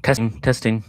Testing, testing.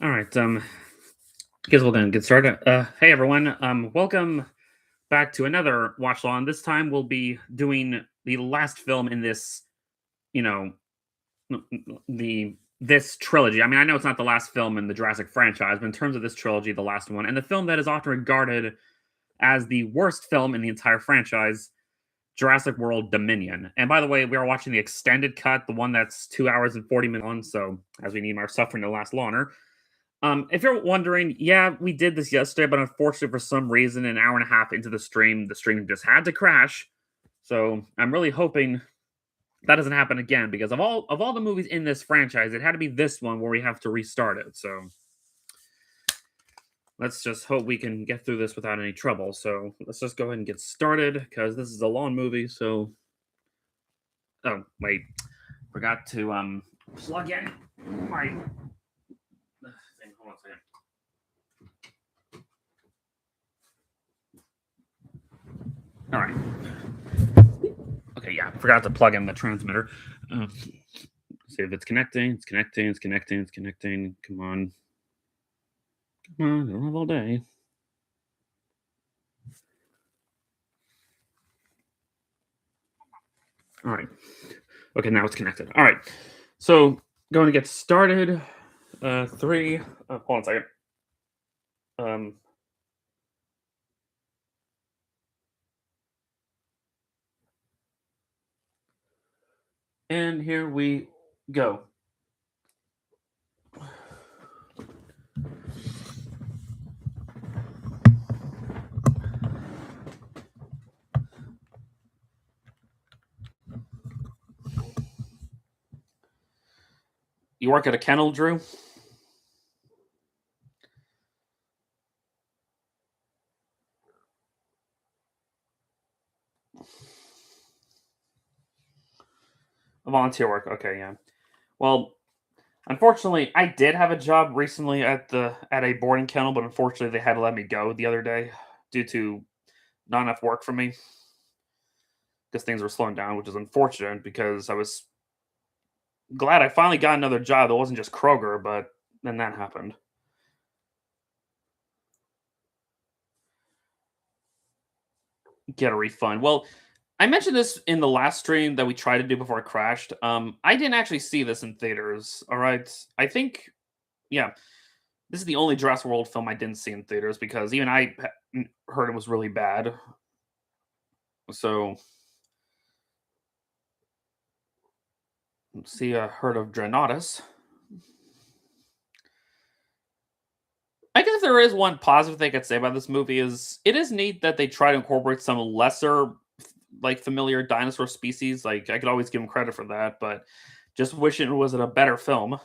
All right. Guess we're gonna get started. Hey everyone. Welcome back to another watch along. This time we'll be doing the last film in this, you know, this trilogy. I mean, I know it's not the last film in the Jurassic franchise, but in terms of this trilogy, the last one, and the film that is often regarded as the worst film in the entire franchise, Jurassic World Dominion. And by the way, we are watching the extended cut, the one that's 2 hours and 40 minutes on. So as we need our suffering to last longer. If you're wondering, yeah, we did this yesterday, but unfortunately, for some reason, an hour and a half into the stream just had to crash. So I'm really hoping that doesn't happen again because of all the movies in this franchise, it had to be this one where we have to restart it. So let's just hope we can get through this without any trouble. So let's just go ahead and get started because this is a long movie. So, oh wait, forgot to plug in my thing. Hold on a second. All right. Okay, yeah, forgot to plug in the transmitter. See if it's connecting. It's connecting. It's connecting. It's connecting. Come on. Come on. I don't have all day. All right. Okay, now it's connected. All right. So, going to get started. Three. Hold on a second. Um. And here we go. You work at a kennel, Drew? Volunteer work. Okay, yeah. Well, unfortunately, I did have a job recently at a boarding kennel, but unfortunately, they had to let me go the other day due to not enough work for me because things were slowing down, which is unfortunate because I was glad I finally got another job that wasn't just Kroger, but then that happened. Get a refund. Well, I mentioned this in the last stream that we tried to do before it crashed. I didn't actually see this in theaters. All right, I think, yeah, this is the only Jurassic World film I didn't see in theaters because even heard it was really bad. So, let's see, heard of Drenaudus. I guess if there is one positive thing I could say about this movie is it is neat that they try to incorporate some lesser, like familiar dinosaur species. Like I could always give them credit for that, but just wishing it was a better film.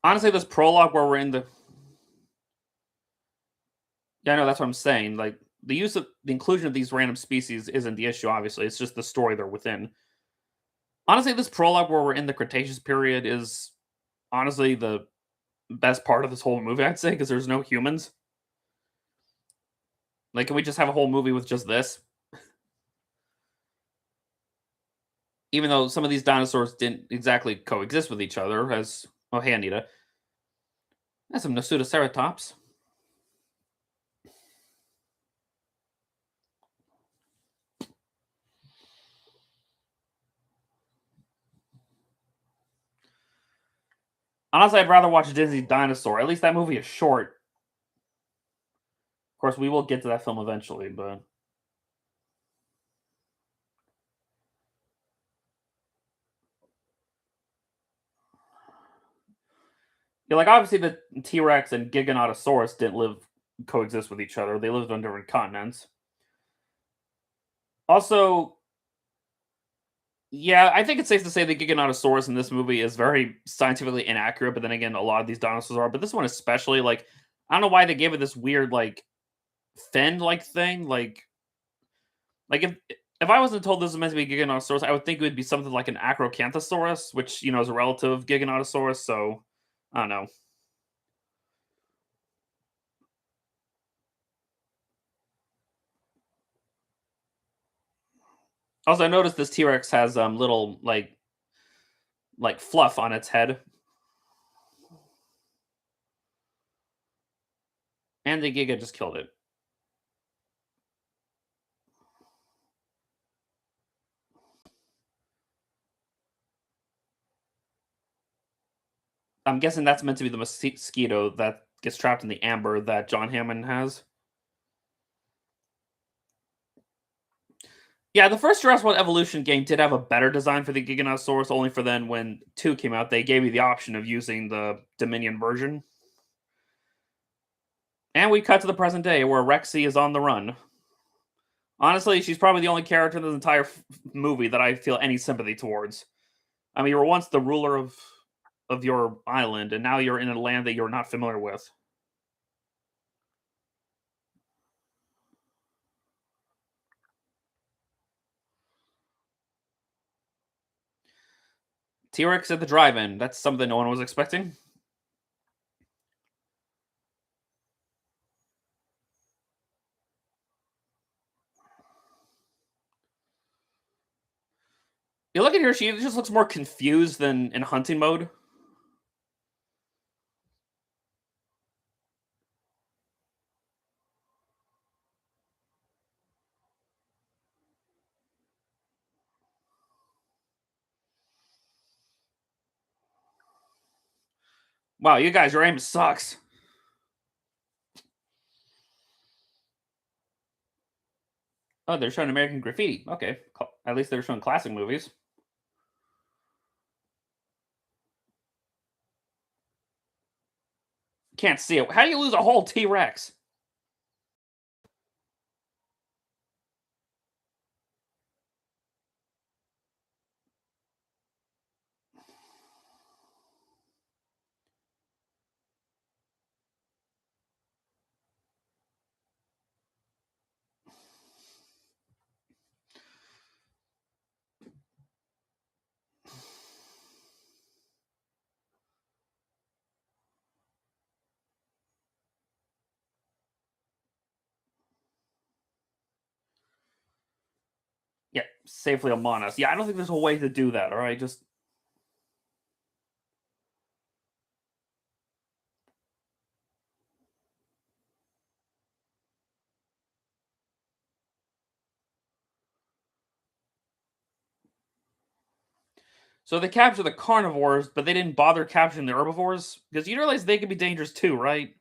Honestly, this prologue where we're in the yeah, no, that's what I'm saying. Like the inclusion of these random species isn't the issue. Obviously, it's just the story they're within. Honestly, this prologue where we're in the Cretaceous period is honestly the best part of this whole movie. I'd say because there's no humans. Like, can we just have a whole movie with just this? Even though some of these dinosaurs didn't exactly coexist with each other, as oh hey Anita, that's some Nasutoceratops. Honestly, I'd rather watch Disney Dinosaur. At least that movie is short. Of course, we will get to that film eventually, but yeah, like obviously the T Rex and Giganotosaurus didn't live coexist with each other. They lived on different continents. Also, yeah, I think it's safe to say that Giganotosaurus in this movie is very scientifically inaccurate. But then again, a lot of these dinosaurs are. But this one especially, like, I don't know why they gave it this weird like fin like thing. Like if I wasn't told this was meant to be Giganotosaurus, I would think it would be something like an Acrocanthosaurus, which is a relative of Giganotosaurus. So I don't know. Also, I noticed this T Rex has little like fluff on its head, and the Giga just killed it. I'm guessing that's meant to be the mosquito that gets trapped in the amber that John Hammond has. Yeah, the first Jurassic World Evolution game did have a better design for the Giganotosaurus, only for then when 2 came out, they gave you the option of using the Dominion version. And we cut to the present day where Rexy is on the run. Honestly, she's probably the only character in this entire movie that I feel any sympathy towards. I mean, you were once the ruler of your island, and now you're in a land that you're not familiar with. T-Rex at the drive-in. That's something no one was expecting. You look at her; she just looks more confused than in hunting mode. Wow, you guys, your aim sucks. Oh, they're showing American Graffiti. Okay, at least they're showing classic movies. Can't see it. How do you lose a whole T Rex? Yeah, safely among us. Yeah, I don't think there's a way to do that. All right, just so they capture the carnivores, but they didn't bother capturing the herbivores because you realize they could be dangerous too, right?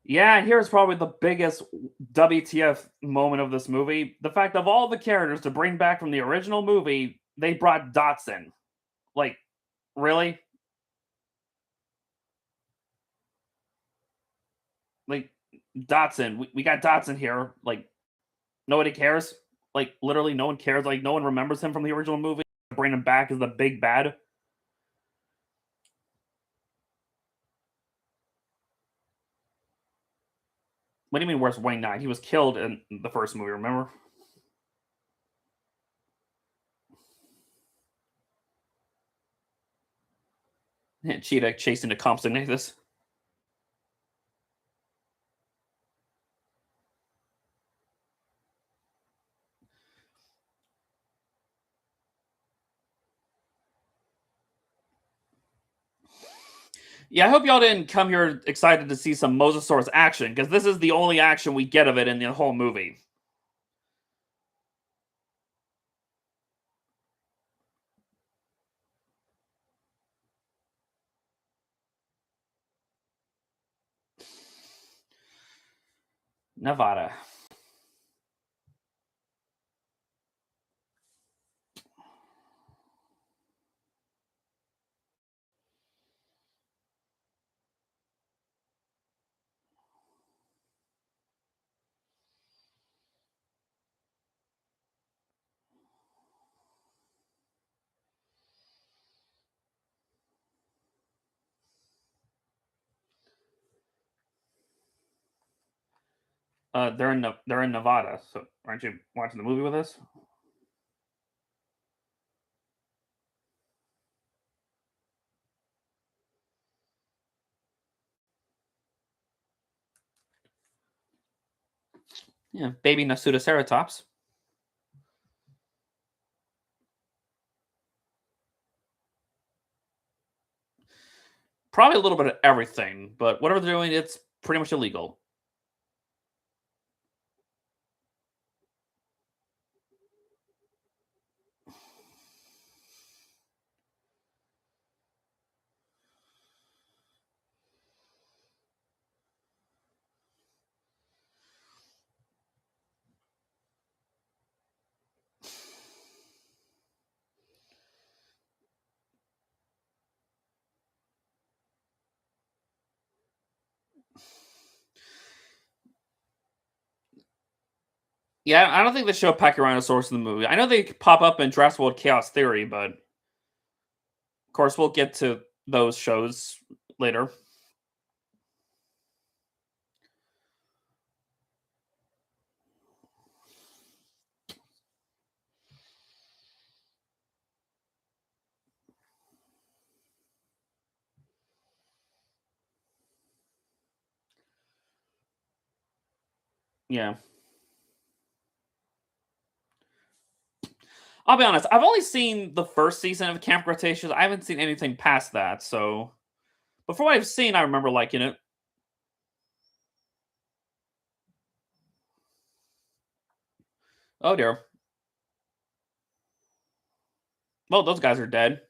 Yeah, and here's probably the biggest WTF moment of this movie. The fact of all the characters to bring back from the original movie, they brought Dotson. Like, really? Like, Dotson. We got Dotson here. Like, nobody cares. Like, literally, no one cares. Like, no one remembers him from the original movie. Bring him back as the big bad. What do you mean, where's Wayne Knight? He was killed in the first movie, remember? Cheetah chasing the Compsognathus. Yeah, I hope y'all didn't come here excited to see some Mosasaurus action, because this is the only action we get of it in the whole movie. Nevada. They're in Nevada. So aren't you watching the movie with us? Yeah, baby Nasutoceratops. Probably a little bit of everything, but whatever they're doing, it's pretty much illegal. Yeah, I don't think they show Pachyrhinosaurus in the movie. I know they pop up in Jurassic World Chaos Theory, but of course we'll get to those shows later. Yeah. I'll be honest, I've only seen the first season of Camp Cretaceous. I haven't seen anything past that, so but for what I've seen, I remember liking it. Oh dear. Well, those guys are dead.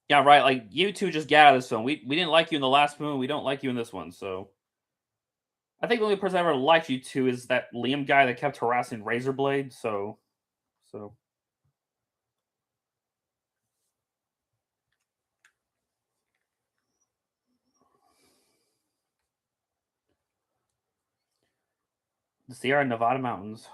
Yeah, right. Like you two just get out of this film. We didn't like you in the last movie. We don't like you in this one. So I think the only person I ever liked you two is that Liam guy that kept harassing Razorblade. So the Sierra Nevada mountains.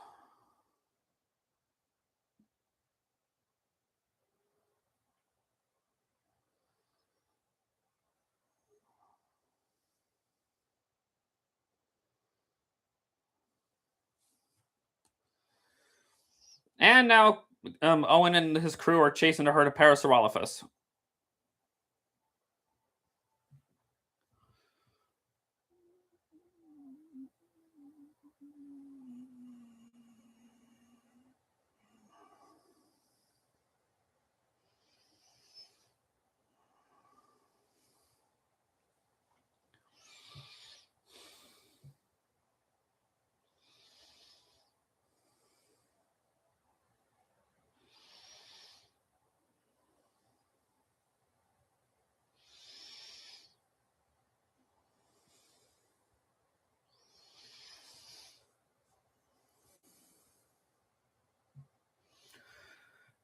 And now Owen and his crew are chasing a herd of Parasaurolophus.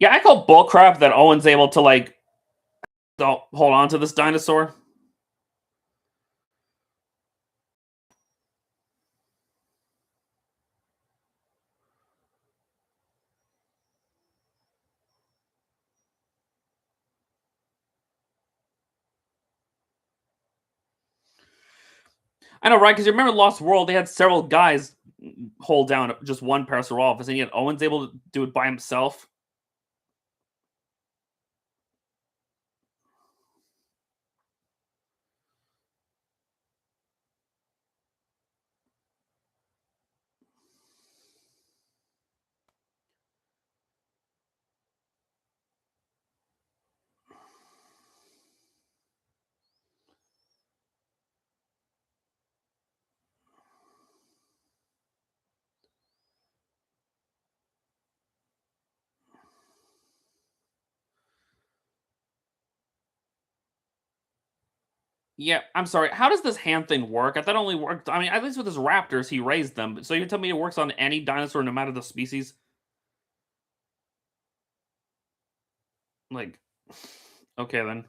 Yeah, I call bullcrap that Owen's able to like hold on to this dinosaur. I know, right? Because you remember Lost World, they had several guys hold down just one Parasaurolophus, and yet Owen's able to do it by himself. Yeah, I'm sorry. How does this hand thing work? I thought it only worked. I mean, at least with his raptors, he raised them. So you tell me it works on any dinosaur, no matter the species? Like, okay then.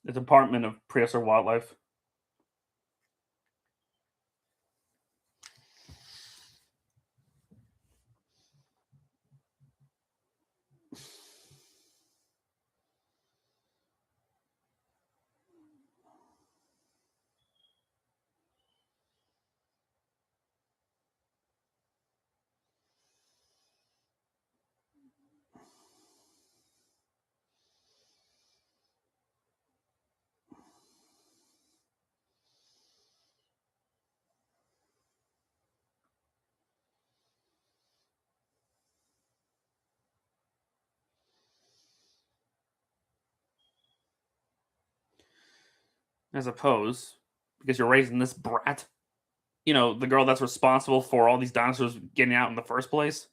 The Department of Prehistoric Wildlife. I suppose, because you're raising this brat. The girl that's responsible for all these dinosaurs getting out in the first place.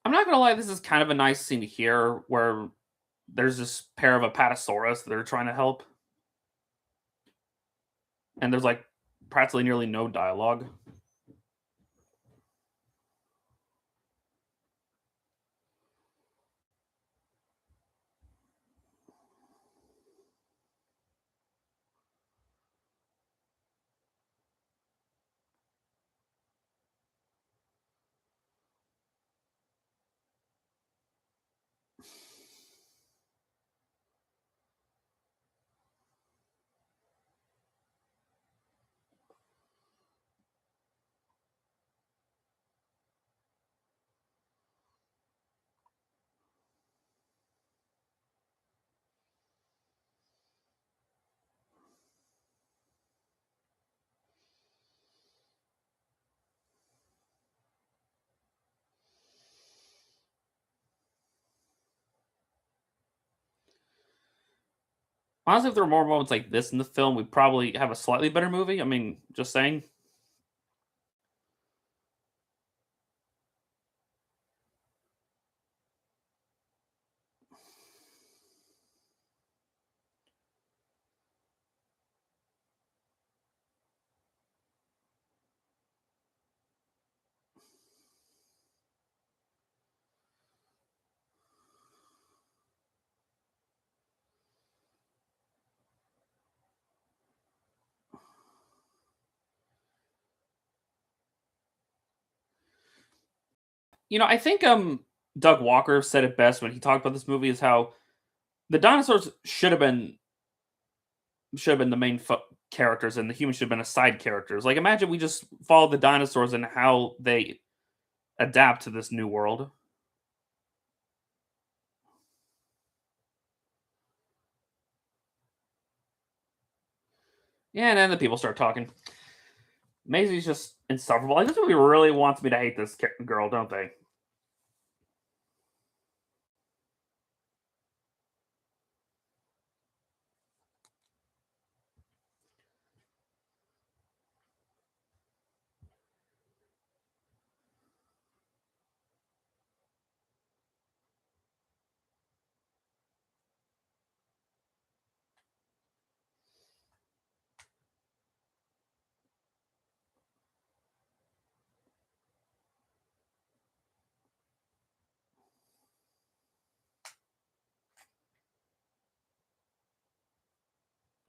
I'm not gonna lie, this is kind of a nice scene to hear where there's this pair of Apatosaurus that are trying to help, and there's like practically nearly no dialogue. Honestly, if there were more moments like this in the film, we'd probably have a slightly better movie. I mean, just saying. I think Doug Walker said it best when he talked about this movie is how the dinosaurs should have been the main characters and the humans should have been a side characters. Like imagine we just follow the dinosaurs and how they adapt to this new world. Yeah, and then the people start talking. Maisie's just insufferable. Like this movie really wants me to hate this girl, don't they?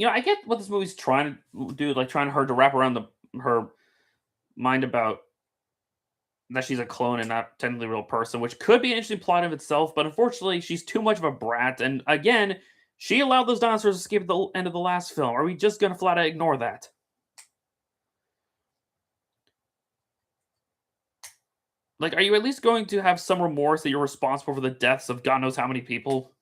I get what this movie's trying to do, like trying hard to wrap around her mind about that she's a clone and not technically a real person, which could be an interesting plot of itself, but unfortunately, she's too much of a brat. And again, she allowed those dinosaurs to escape at the end of the last film. Are we just gonna flat out ignore that? Like, are you at least going to have some remorse that you're responsible for the deaths of God knows how many people?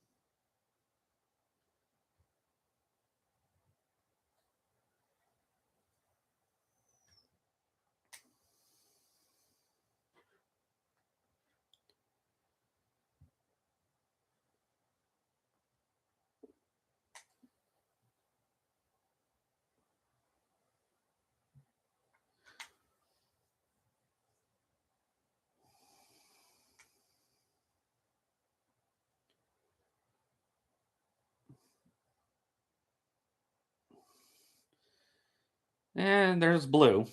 And there's Blue.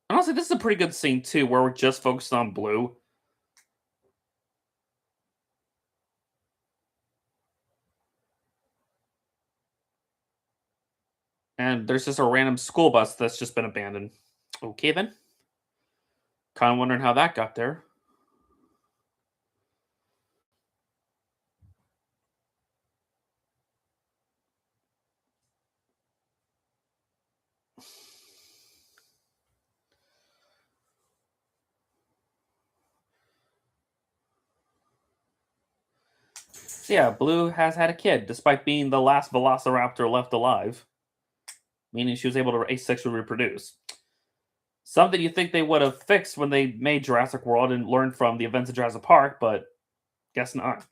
Honestly, this is a pretty good scene too, where we're just focused on Blue. And there's just a random school bus that's just been abandoned. Okay then. Kind of wondering how that got there. So yeah, Blue has had a kid, despite being the last Velociraptor left alive, meaning she was able to asexually reproduce. Something you think they would have fixed when they made Jurassic World and learned from the events of Jurassic Park, but guess not.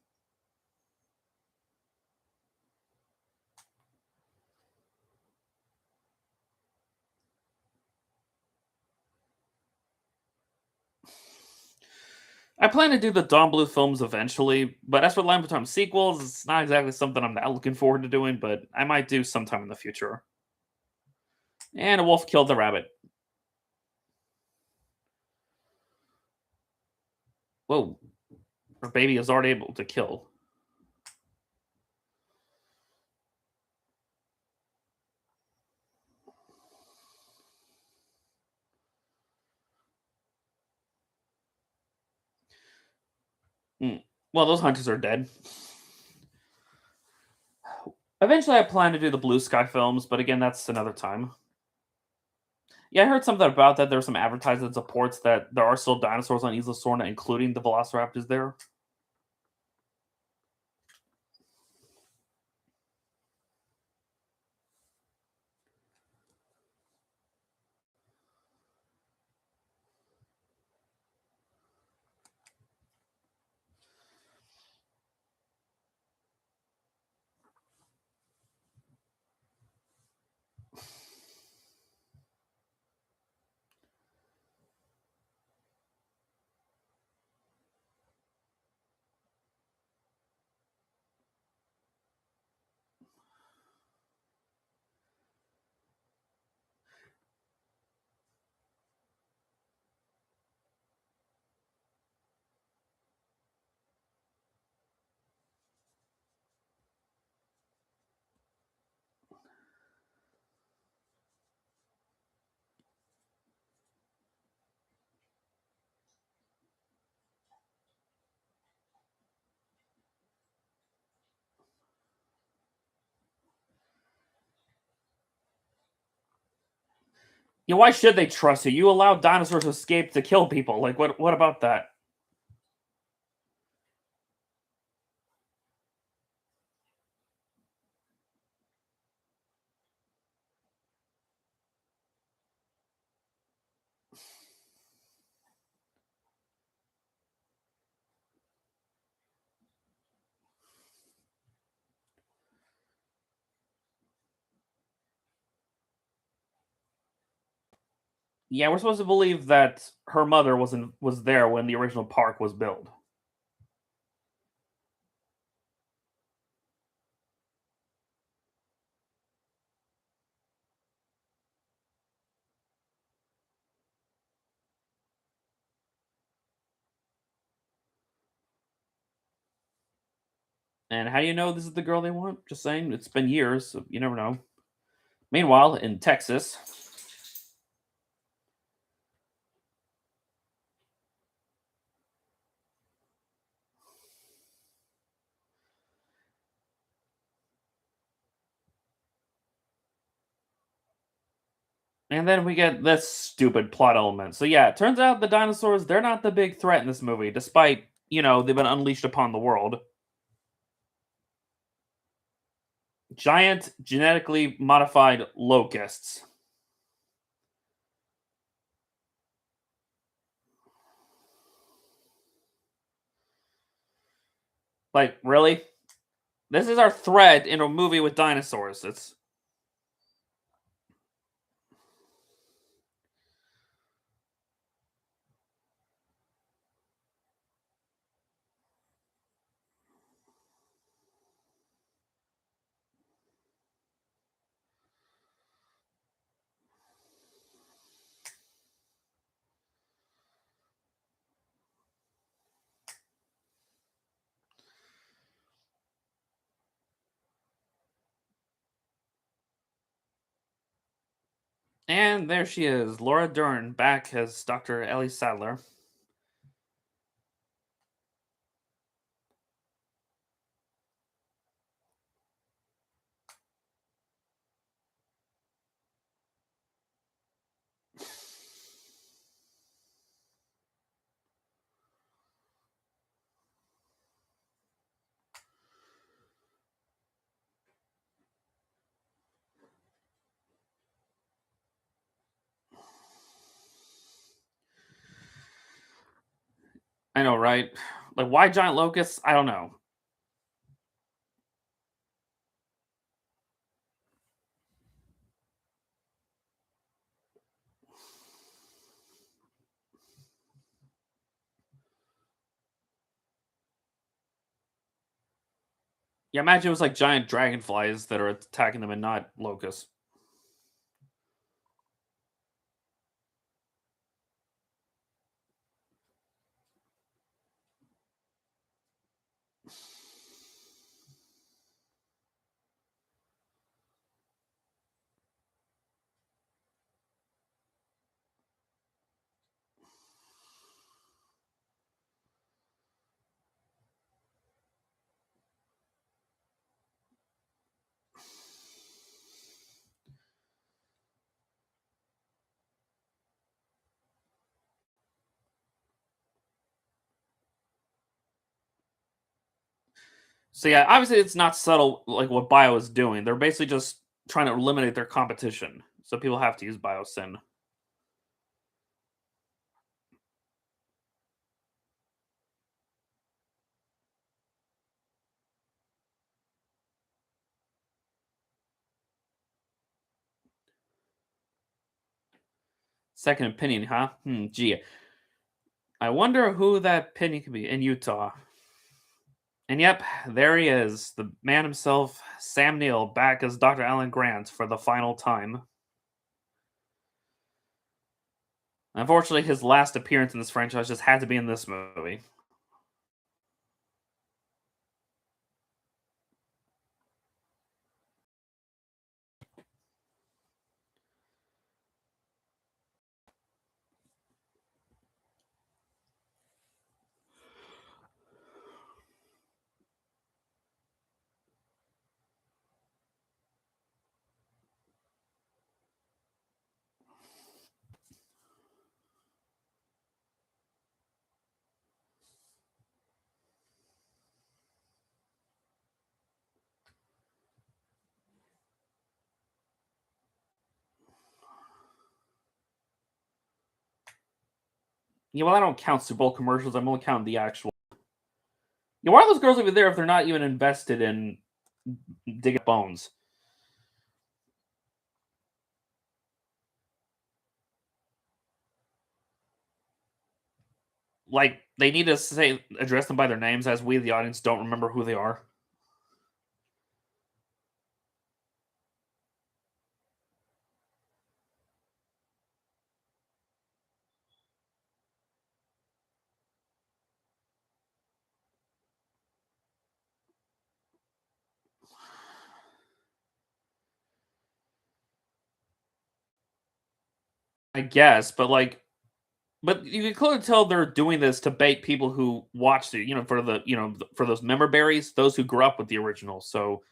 I plan to do the Don Blue films eventually, but as for Lamb of Time sequels, it's not exactly something I'm that looking forward to doing, but I might do sometime in the future. And a wolf killed the rabbit. Whoa, her baby is already able to kill. Hmm. Well, those hunters are dead. Eventually, I plan to do the Blue Sky films, but again, that's another time. Yeah, I heard something about that. There were some advertising supports that there are still dinosaurs on Isla Sorna, including the Velociraptors there. Yeah, why should they trust you? You allow dinosaurs to escape to kill people. Like, what about that? Yeah, we're supposed to believe that her mother was there when the original park was built. And how do you know this is the girl they want? Just saying, it's been years, so you never know. Meanwhile, in Texas, and then we get this stupid plot element. So yeah, it turns out the dinosaurs, they're not the big threat in this movie, despite, they've been unleashed upon the world. Giant genetically modified locusts. Like, really? This is our threat in a movie with dinosaurs. It's And there she is, Laura Dern, back as Dr. Ellie Sadler. I know, right? Like, why giant locusts? I don't know. Yeah, imagine it was like giant dragonflies that are attacking them and not locusts. So yeah, obviously it's not subtle like what Bio is doing. They're basically just trying to eliminate their competition. So people have to use Biosyn. Second opinion, huh? Gee. I wonder who that opinion could be in Utah. And yep, there he is, the man himself, Sam Neill, back as Dr. Alan Grant for the final time. Unfortunately, his last appearance in this franchise just had to be in this movie. Yeah, well, I don't count Super Bowl commercials. I'm only counting the actual. Yeah, why are those girls even there if they're not even invested in digging up bones? Like they need to say address them by their names, as we, the audience, don't remember who they are. I guess, but but you can clearly tell they're doing this to bait people who watched it. For the for those member berries, those who grew up with the original. So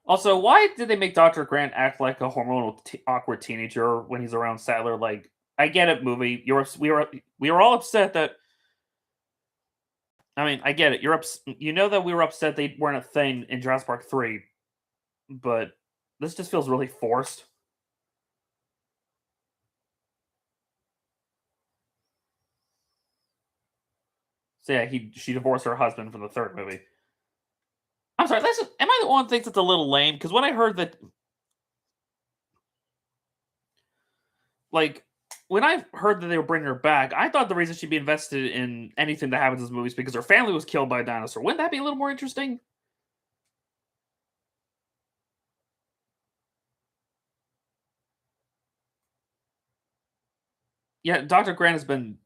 also, why did they make Dr. Grant act like a hormonal awkward teenager when he's around Sadler? Like, I get it, movie. We were all upset that. I mean, I get it. You know that we were upset they weren't a thing in Jurassic Park 3, but this just feels really forced. So yeah, she divorced her husband for the third movie. I'm sorry. Am I the one that thinks it's a little lame? Because when I heard that, like, when I heard that they were bringing her back, I thought the reason she'd be invested in anything that happens in this movie is because her family was killed by a dinosaur. Wouldn't that be a little more interesting? Yeah, Dr. Grant has been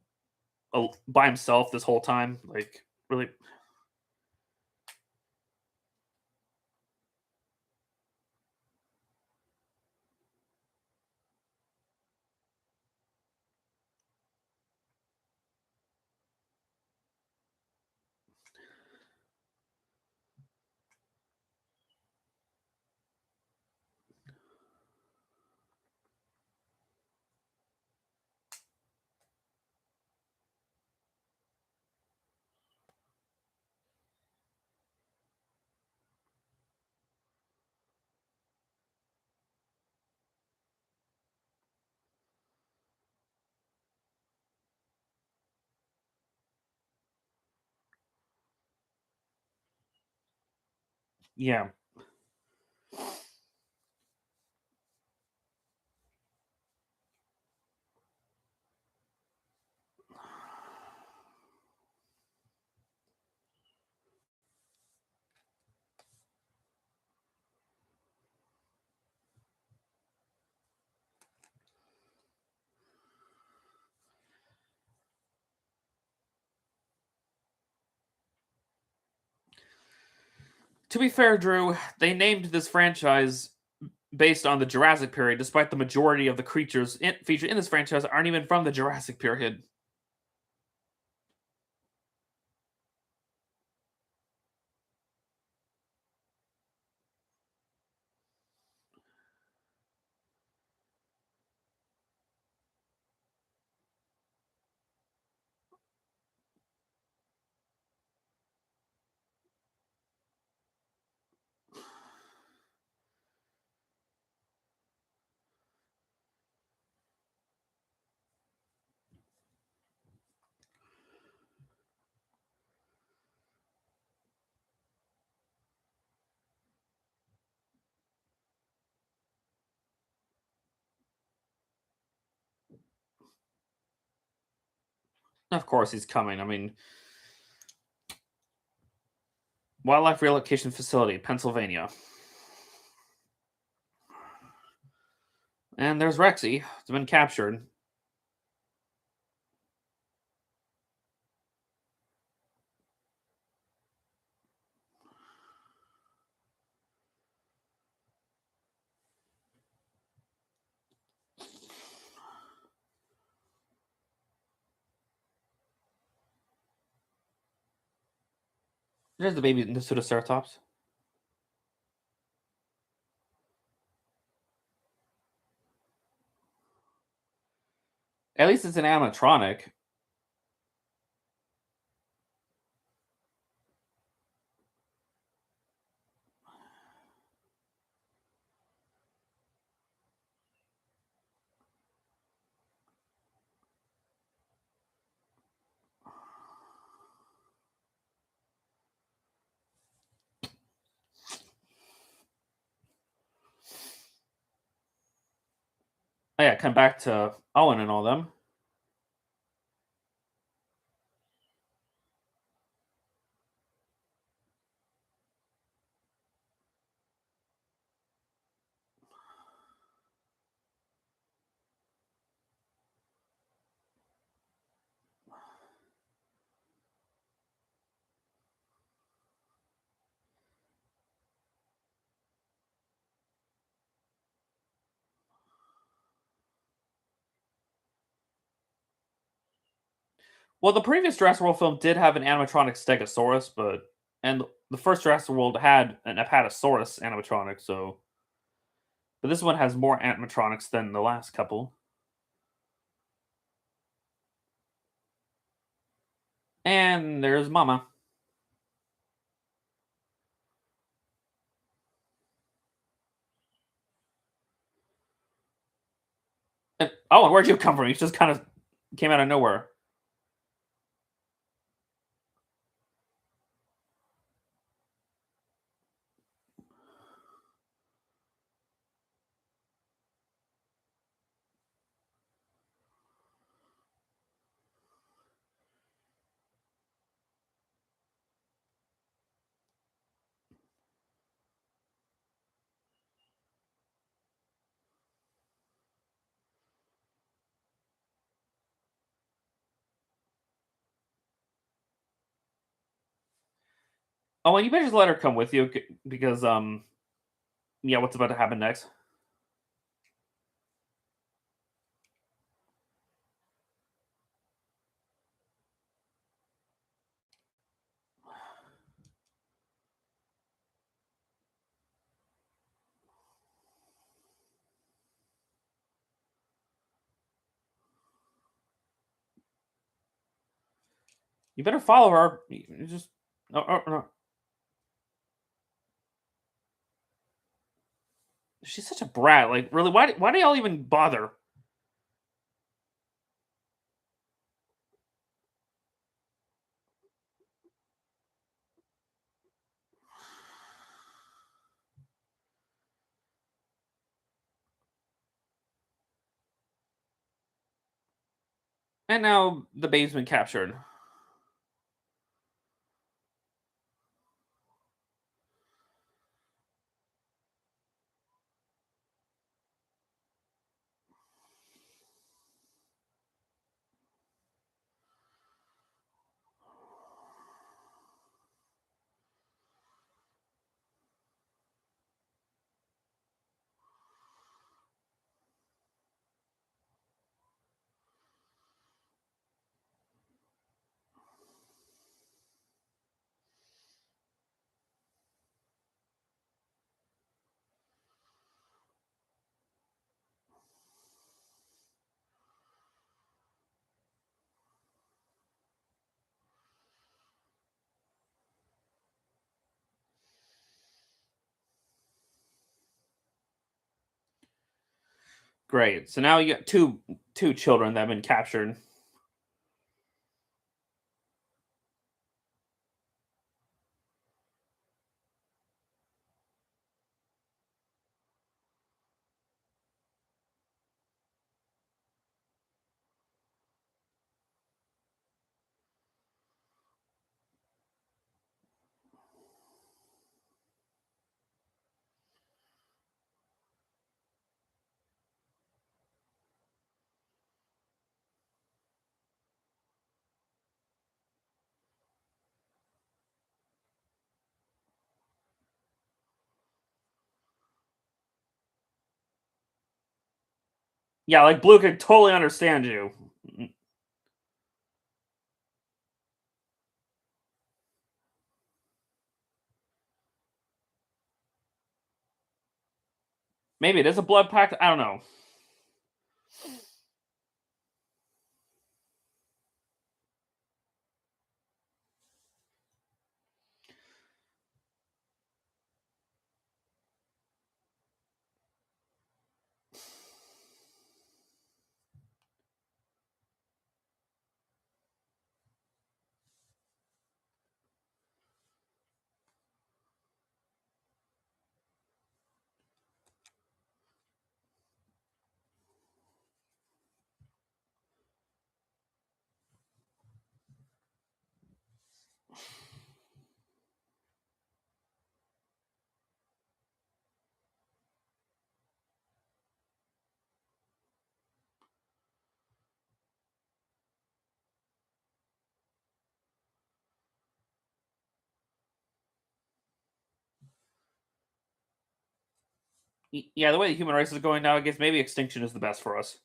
by himself this whole time. Like, really. Yeah. To be fair, Drew, they named this franchise based on the Jurassic period, despite the majority of the featured in this franchise aren't even from the Jurassic period. Of course, he's coming. I mean, Wildlife Relocation Facility, Pennsylvania. And there's Rexy. It's been captured. There's the baby Pseudoceratops. At least it's an animatronic. Oh yeah, come back to Owen and all them. Well, the previous Jurassic World film did have an animatronic Stegosaurus, and the first Jurassic World had an Apatosaurus animatronic, so but this one has more animatronics than the last couple. And there's Mama. Oh, and where'd you come from? You just kind of came out of nowhere. Oh, well, you better just let her come with you because yeah, what's about to happen next? You better follow her. You just no, no, no. She's such a brat. Like, really, why do y'all even bother? And now the babe's been captured. Great. So now you got two children that have been captured. Yeah, like Blue could totally understand you. Maybe it is a blood pact. I don't know. Yeah, the way the human race is going now, I guess maybe extinction is the best for us.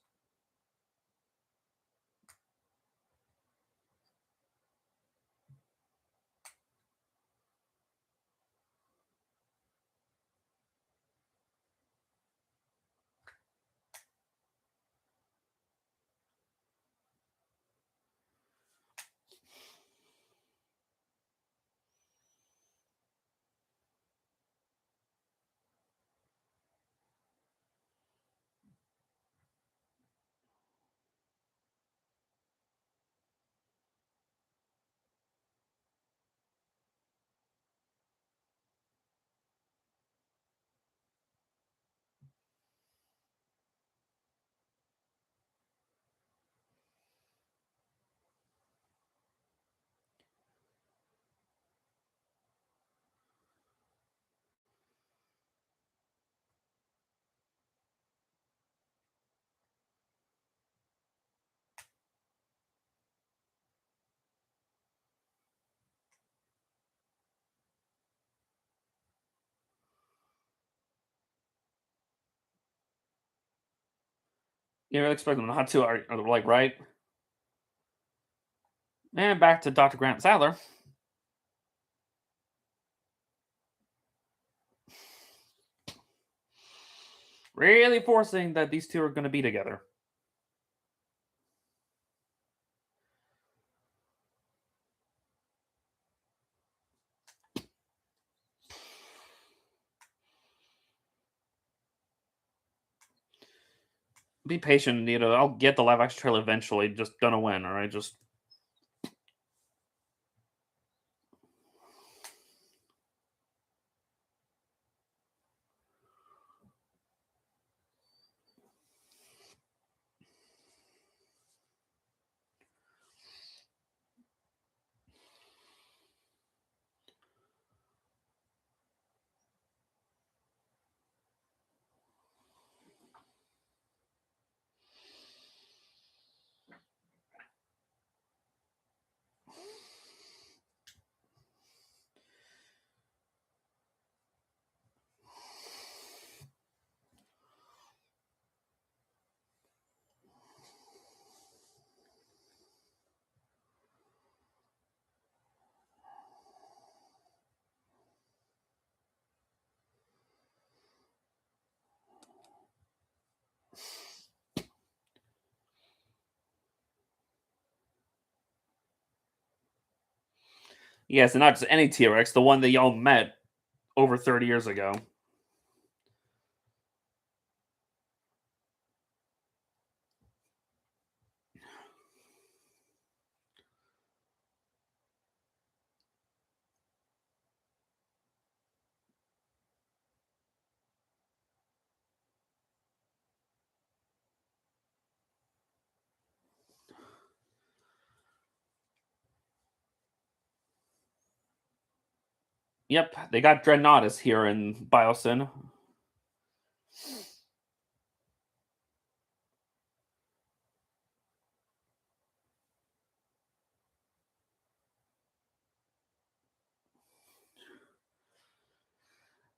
You really expect them not to, are like, right? And back to Dr. Grant Sadler. Really forcing that these two are going to be together. Be patient, I'll get the live action trailer eventually. Just gonna win, all right? Just Yes, and not just any T-Rex, the one that y'all met over 30 years ago. Yep, they got Dreadnoughtus here in Biosyn.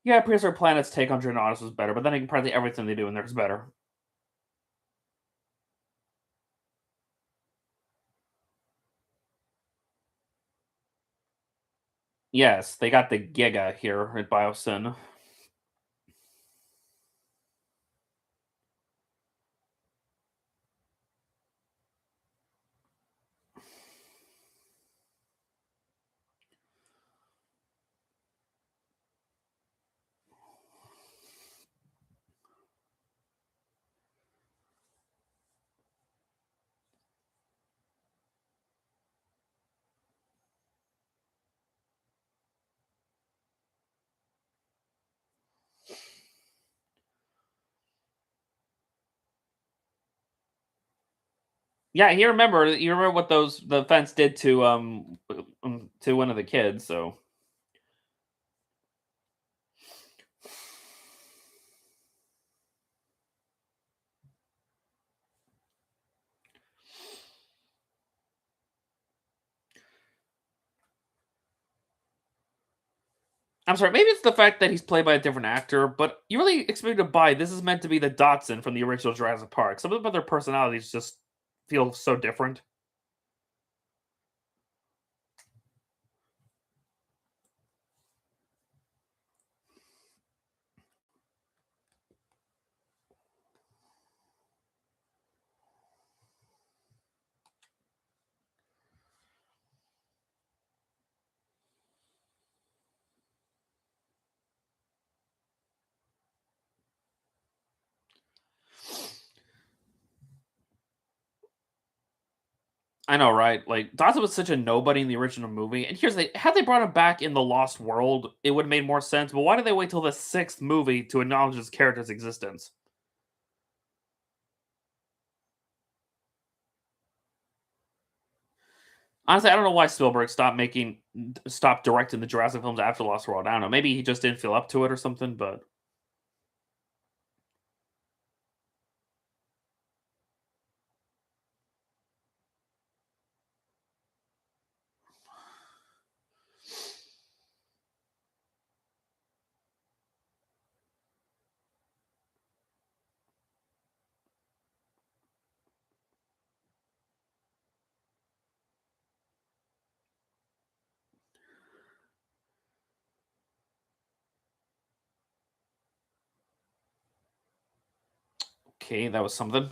Yeah, Prehistoric Planet's take on Dreadnoughtus was better, but then again, probably everything they do in there is better. Yes, they got the Giga here at Biosyn. Yeah, you remember what those the fence did to one of the kids, so I'm sorry, maybe it's the fact that he's played by a different actor, but you really expect me to buy this is meant to be the Dotson from the original Jurassic Park. Some of their personalities just feel so different. I know, right? Like Dotson was such a nobody in the original movie, and here's the had they brought him back in the Lost World, it would have made more sense. But why did they wait till the sixth movie to acknowledge this character's existence? Honestly, I don't know why Spielberg stopped directing the Jurassic films after Lost World. I don't know. Maybe he just didn't feel up to it or something. But okay, that was something.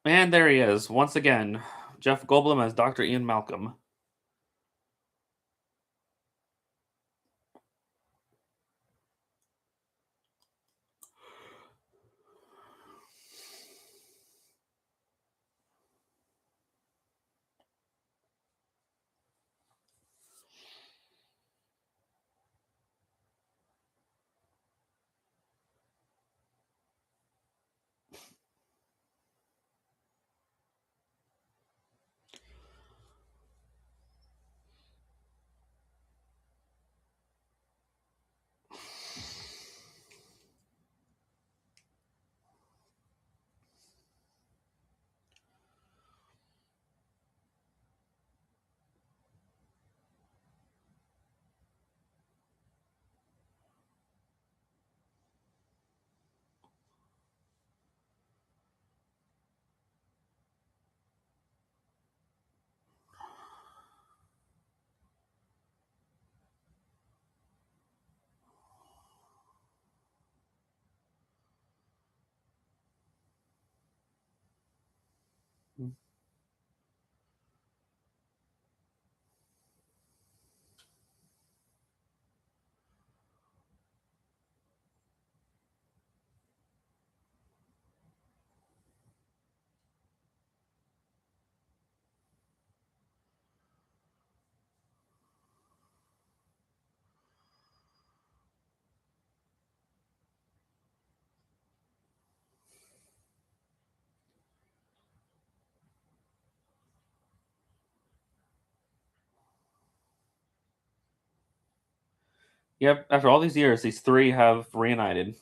And there he is once again, Jeff Goldblum as Dr. Ian Malcolm. Yep. After all these years, these three have reunited.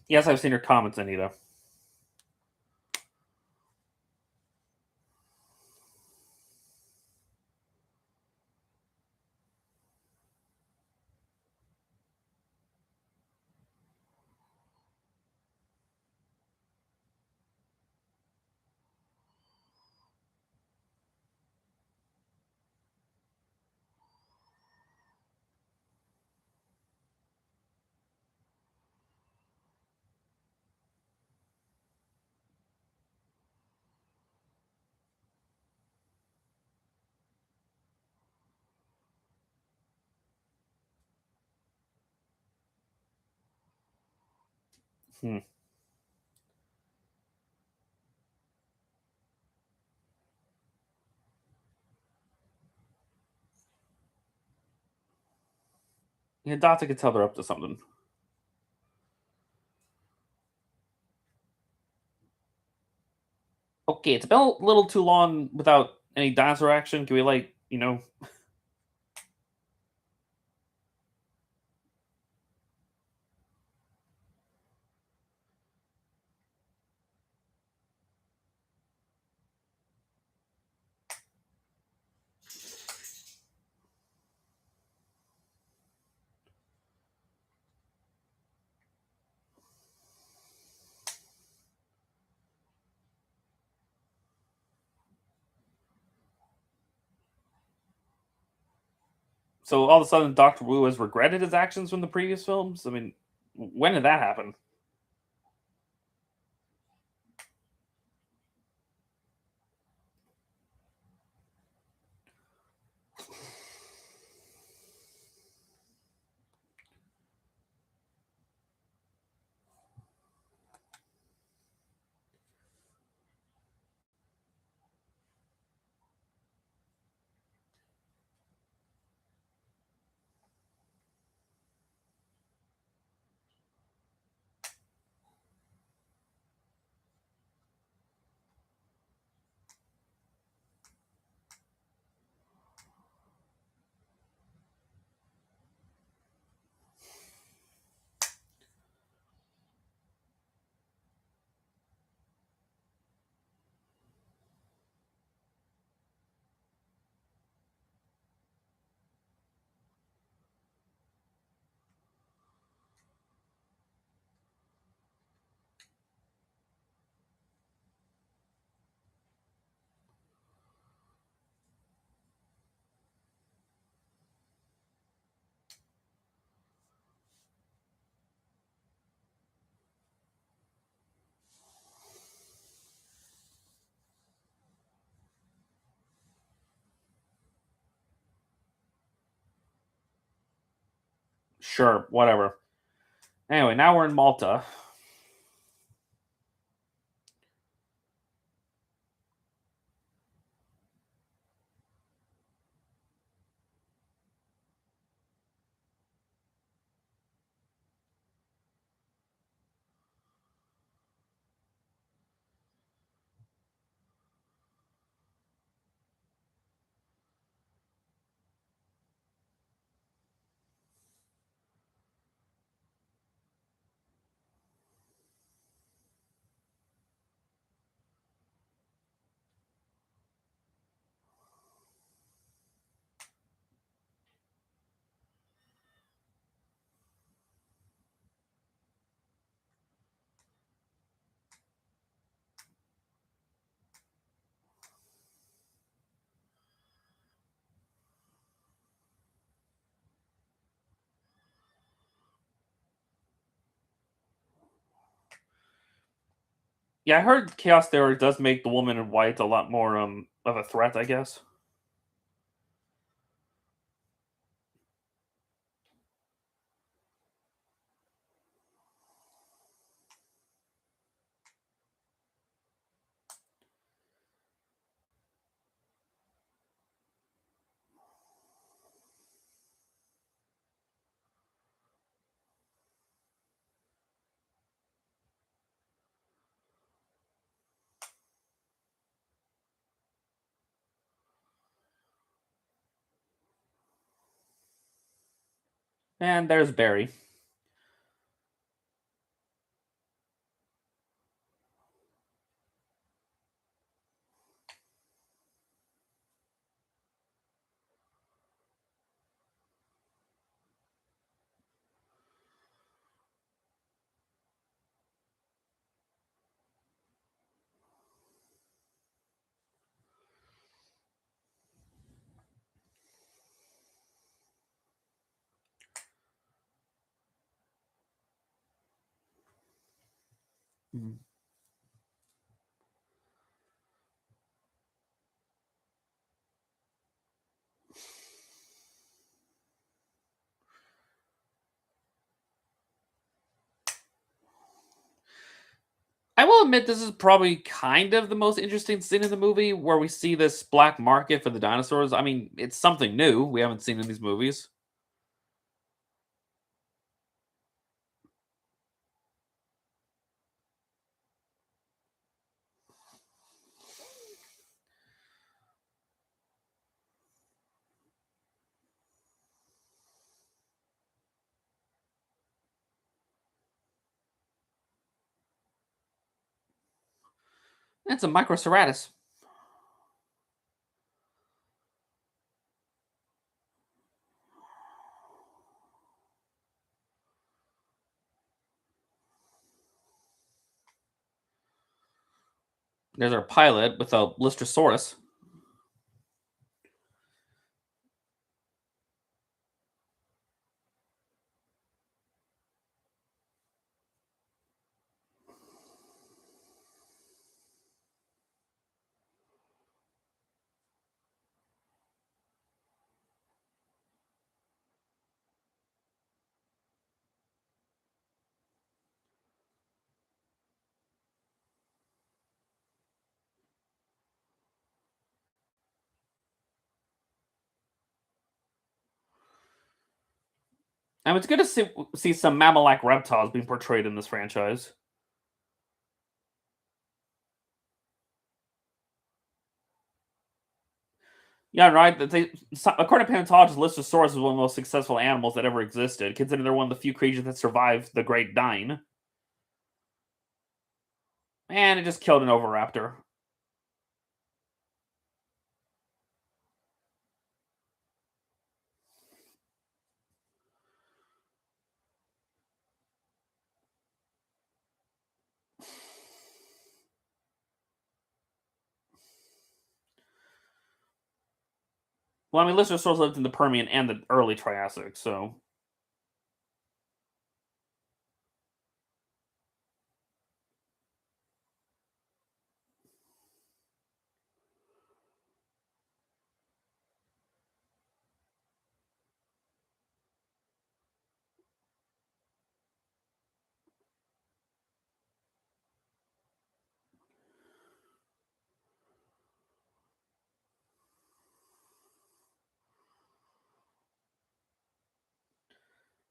Yes, I've seen your comments, Anita. Hmm. Yeah, Dottie could tell they're up to something. Okay, it's been a little too long without any dinosaur action. Can we, like, so all of a sudden Doctor Wu has regretted his actions from the previous films? I mean, when did that happen? Sure, whatever. Anyway, now we're in Malta. Yeah, I heard Chaos Theory does make the woman in white a lot more of a threat, I guess. And there's Barry. Mhm. I will admit this is probably kind of the most interesting scene in the movie where we see this black market for the dinosaurs. I mean, it's something new we haven't seen in these movies. It's a Microceratus. There's our pilot with a Lystrosaurus. And it's good to see some mammal-like reptiles being portrayed in this franchise. Yeah, right. According to paleontologists, Lystrosaurus is one of the most successful animals that ever existed, considering they're one of the few creatures that survived the Great Dying. And it just killed an Oviraptor. Well, I mean, Lystrosaurus lived in the Permian and the early Triassic, so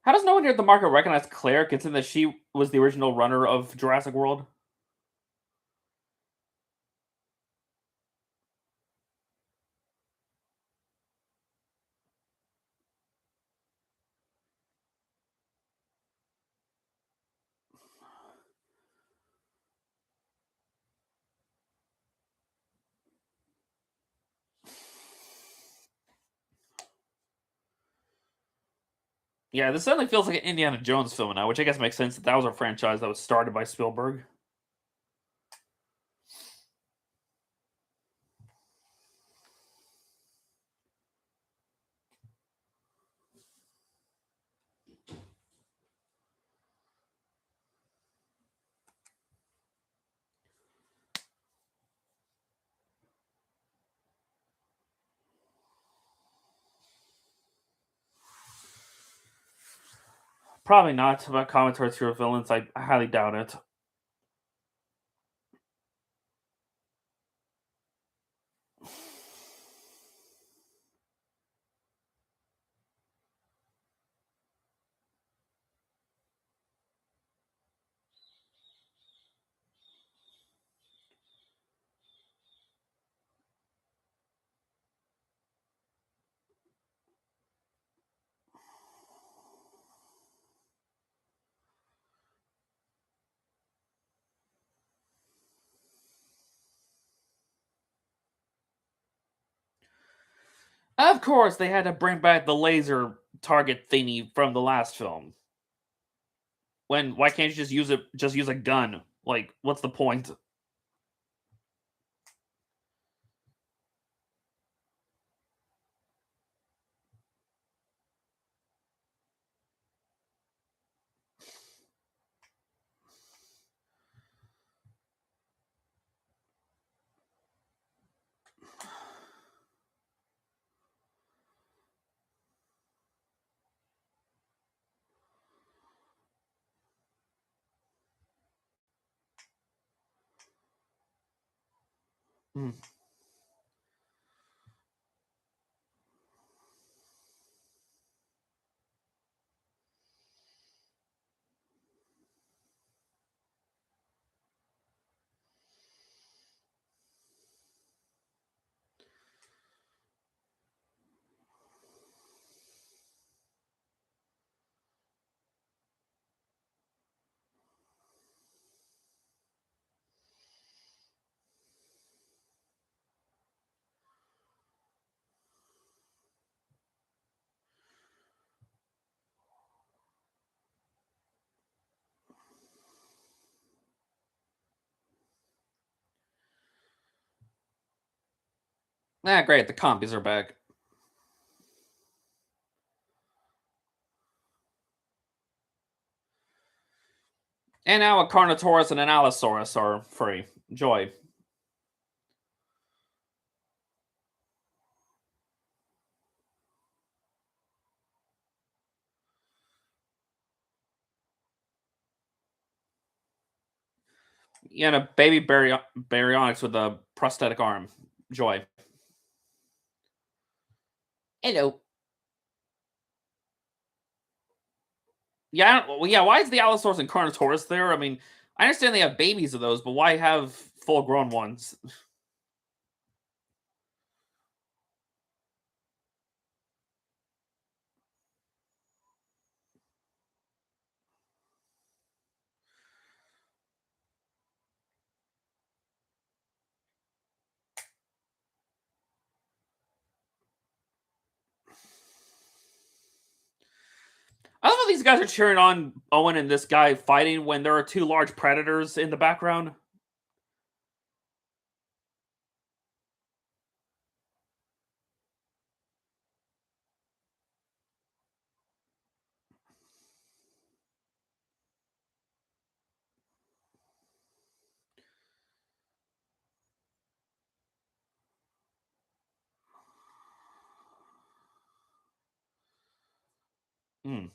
How does no one here at the market recognize Claire, considering that she was the original runner of Jurassic World? Yeah, this certainly feels like an Indiana Jones film now, which I guess makes sense that that was a franchise that was started by Spielberg. Probably not, but commentaries for villains, I highly doubt it. Of course, they had to bring back the laser target thingy from the last film. Why can't you just use a gun? Like, what's the point? Hmm. Ah, great, the compies are back. And now a Carnotaurus and an Allosaurus are free. Joy. Yeah, and a baby baryonyx with a prosthetic arm. Joy. Hello. Yeah, well, yeah. Why is the Allosaurus and Carnotaurus there? I mean, I understand they have babies of those, but why have full-grown ones? I love how these guys are cheering on Owen and this guy fighting when there are two large predators in the background. Hmm.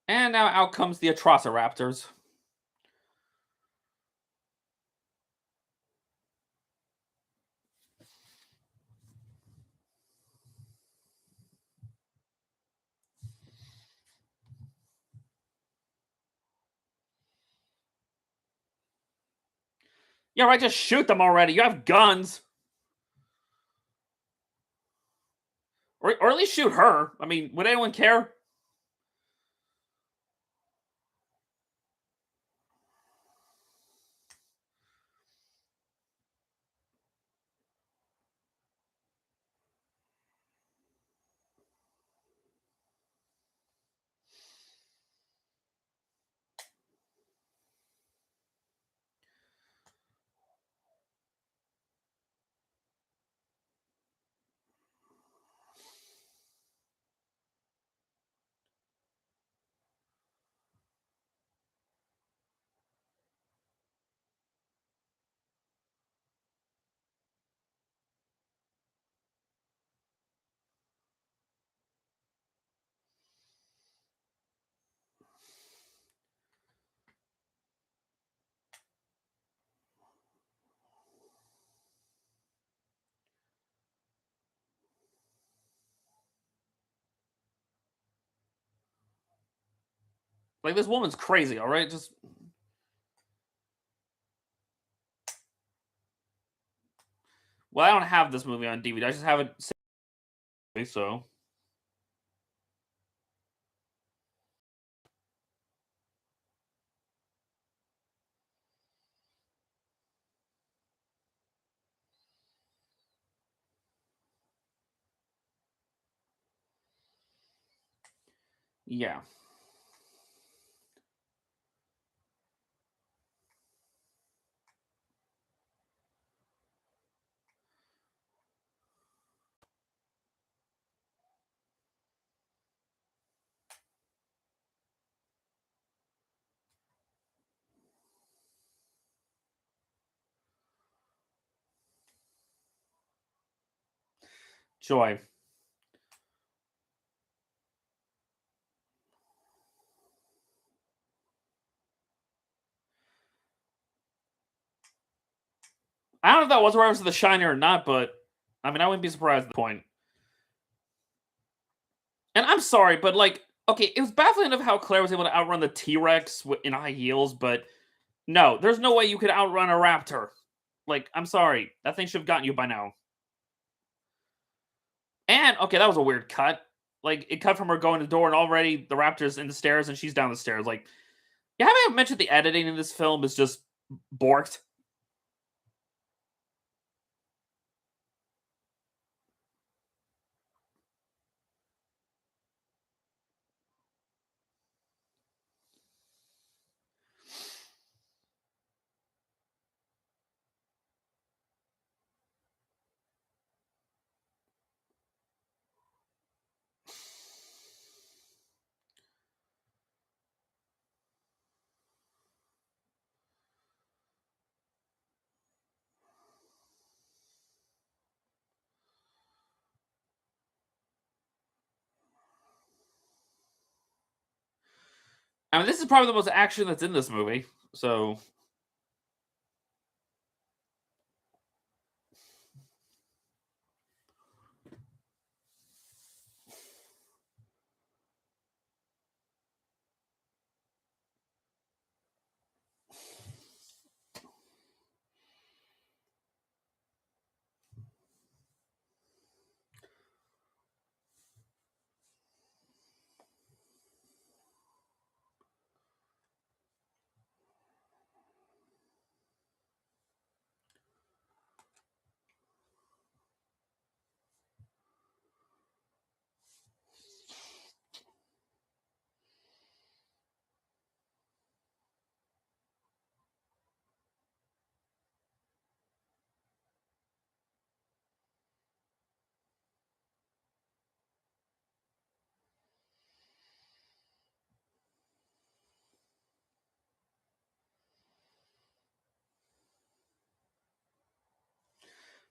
And now out comes the Atrociraptors. Yeah, right, just shoot them already. You have guns. Or at least shoot her. I mean, would anyone care? Like, this woman's crazy, all right? Just. Well, I don't have this movie on DVD. I just have it. So. Yeah. Joy. I don't know if that was reference to The Shining or not, but I mean, I wouldn't be surprised at the point. And I'm sorry, but like, okay, it was baffling enough how Claire was able to outrun the T Rex in high heels, but no, there's no way you could outrun a raptor. Like, I'm sorry, that thing should have gotten you by now. And okay, that was a weird cut. Like, it cut from her going to the door, and already the raptor's in the stairs, and she's down the stairs. Like, yeah, haven't I mentioned the editing in this film is just borked? I mean, this is probably the most action that's in this movie. So,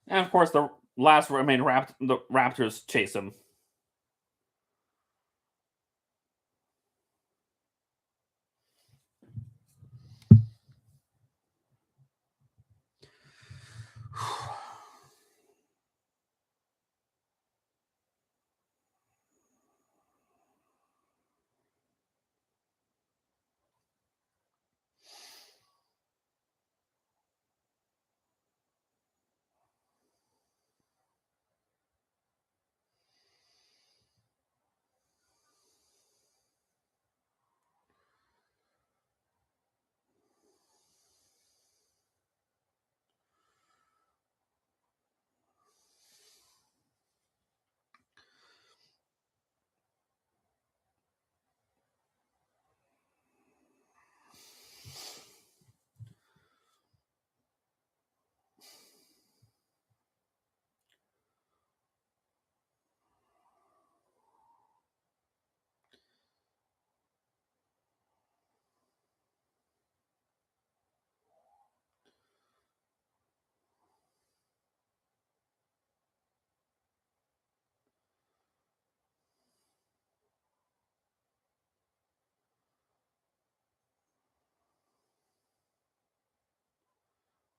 and of course, the last remaining the raptors chase him.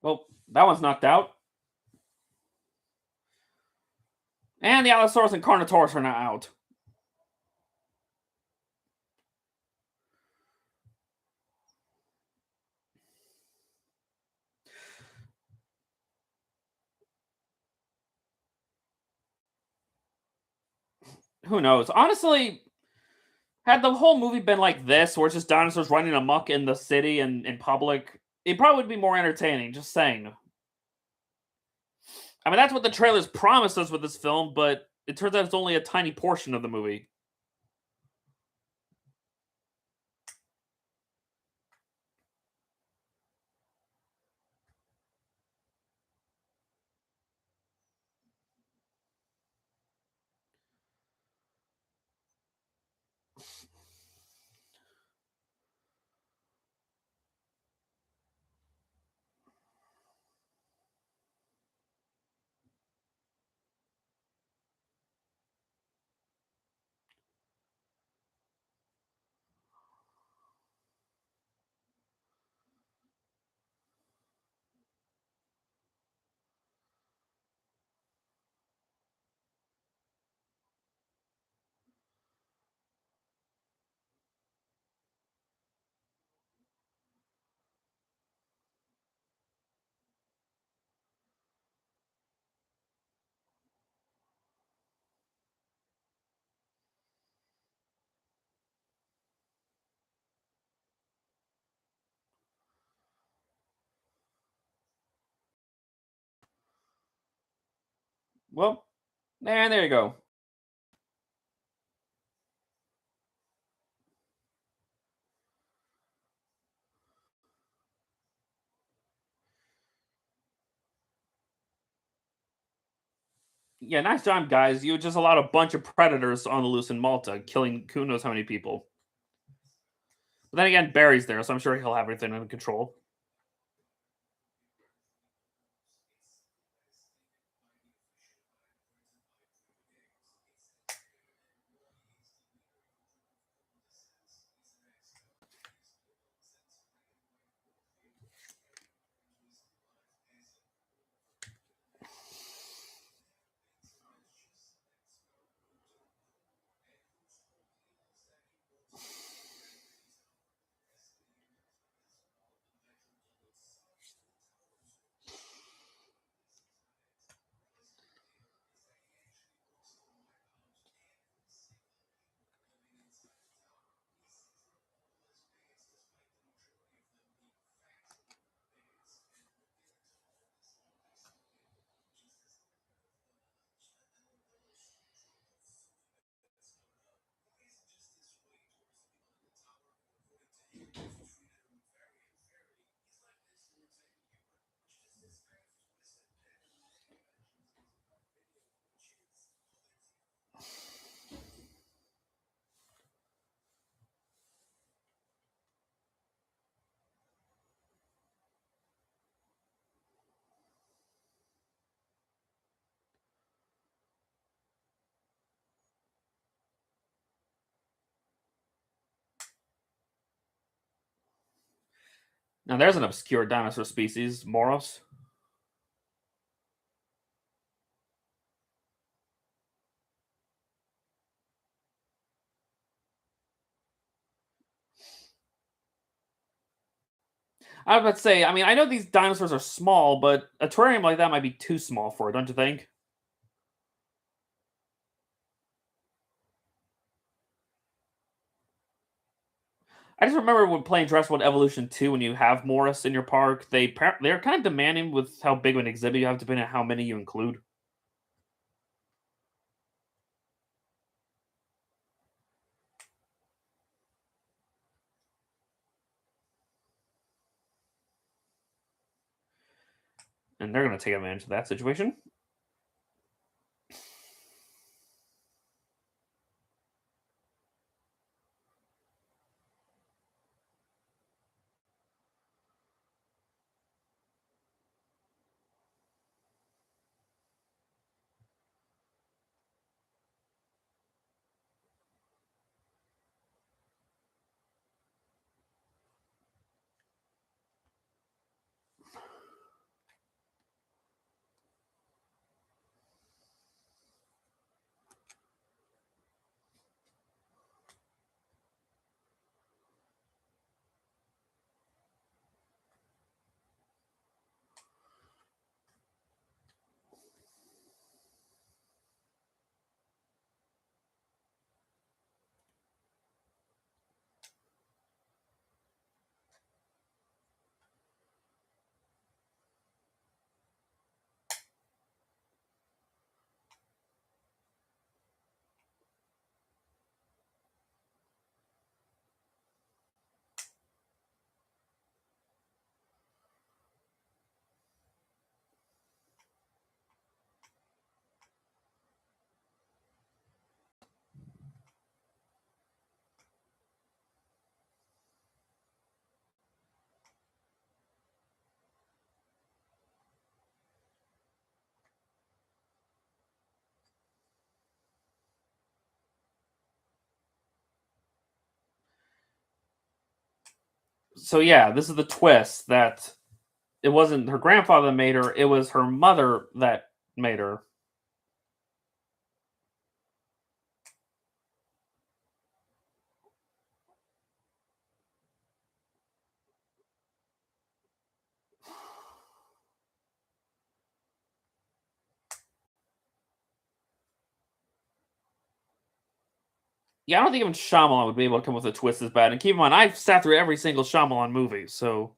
Well, that one's knocked out. And the Allosaurus and Carnotaurus are now out. Who knows? Honestly, had the whole movie been like this, where it's just dinosaurs running amok in the city and in public, it probably would be more entertaining. Just saying. I mean, that's what the trailers promised us with this film, but it turns out it's only a tiny portion of the movie. Well, and there you go. Yeah, nice job, guys. You just allowed a bunch of predators on the loose in Malta, killing who knows how many people. But then again, Barry's there, so I'm sure he'll have everything under control. Now there's an obscure dinosaur species, Moros. I was about to say, I mean, I know these dinosaurs are small, but a terrarium like that might be too small for it, don't you think? I just remember when playing Jurassic World Evolution 2, when you have Morris in your park, they're kind of demanding with how big of an exhibit you have, depending on how many you include. And they're going to take advantage of that situation. So yeah, this is the twist that it wasn't her grandfather that made her, it was her mother that made her. Yeah, I don't think even Shyamalan would be able to come up with a twist as bad. And keep in mind, I've sat through every single Shyamalan movie, so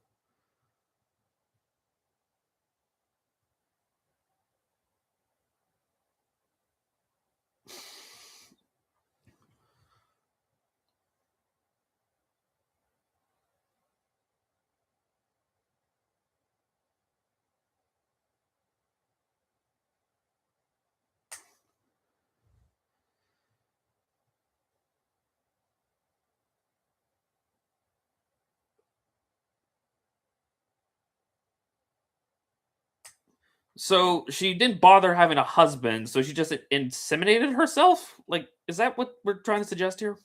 she didn't bother having a husband, so she just inseminated herself? Like, is that what we're trying to suggest here?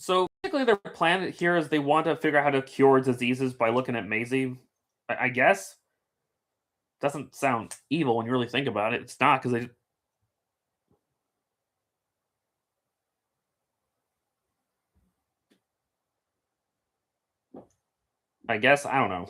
So basically, their plan here is they want to figure out how to cure diseases by looking at Maisie. I guess doesn't sound evil when you really think about it. It's not because they. I guess I don't know.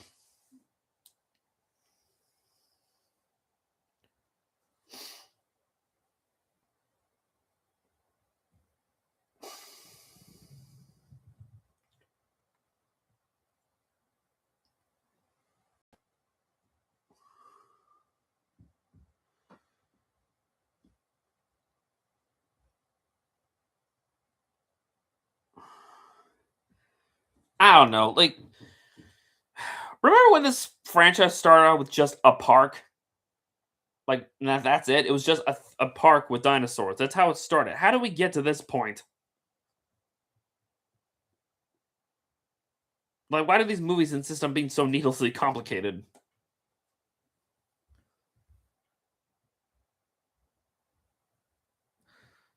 I don't know. Like, remember when this franchise started out with just a park? Like, that's it. It was just a park with dinosaurs. That's how it started. How do we get to this point? Like, why do these movies insist on being so needlessly complicated?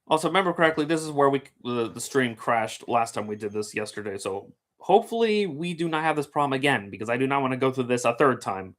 Also, remember correctly, this is where the stream crashed last time we did this yesterday. So hopefully we do not have this problem again because I do not want to go through this a third time.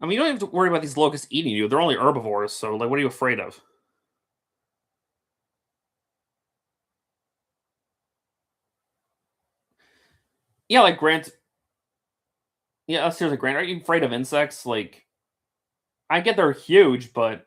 I mean, you don't have to worry about these locusts eating you. They're only herbivores, so like, what are you afraid of? Yeah, like Grant. Yeah, seriously, Grant. Are you afraid of insects? Like, I get they're huge, but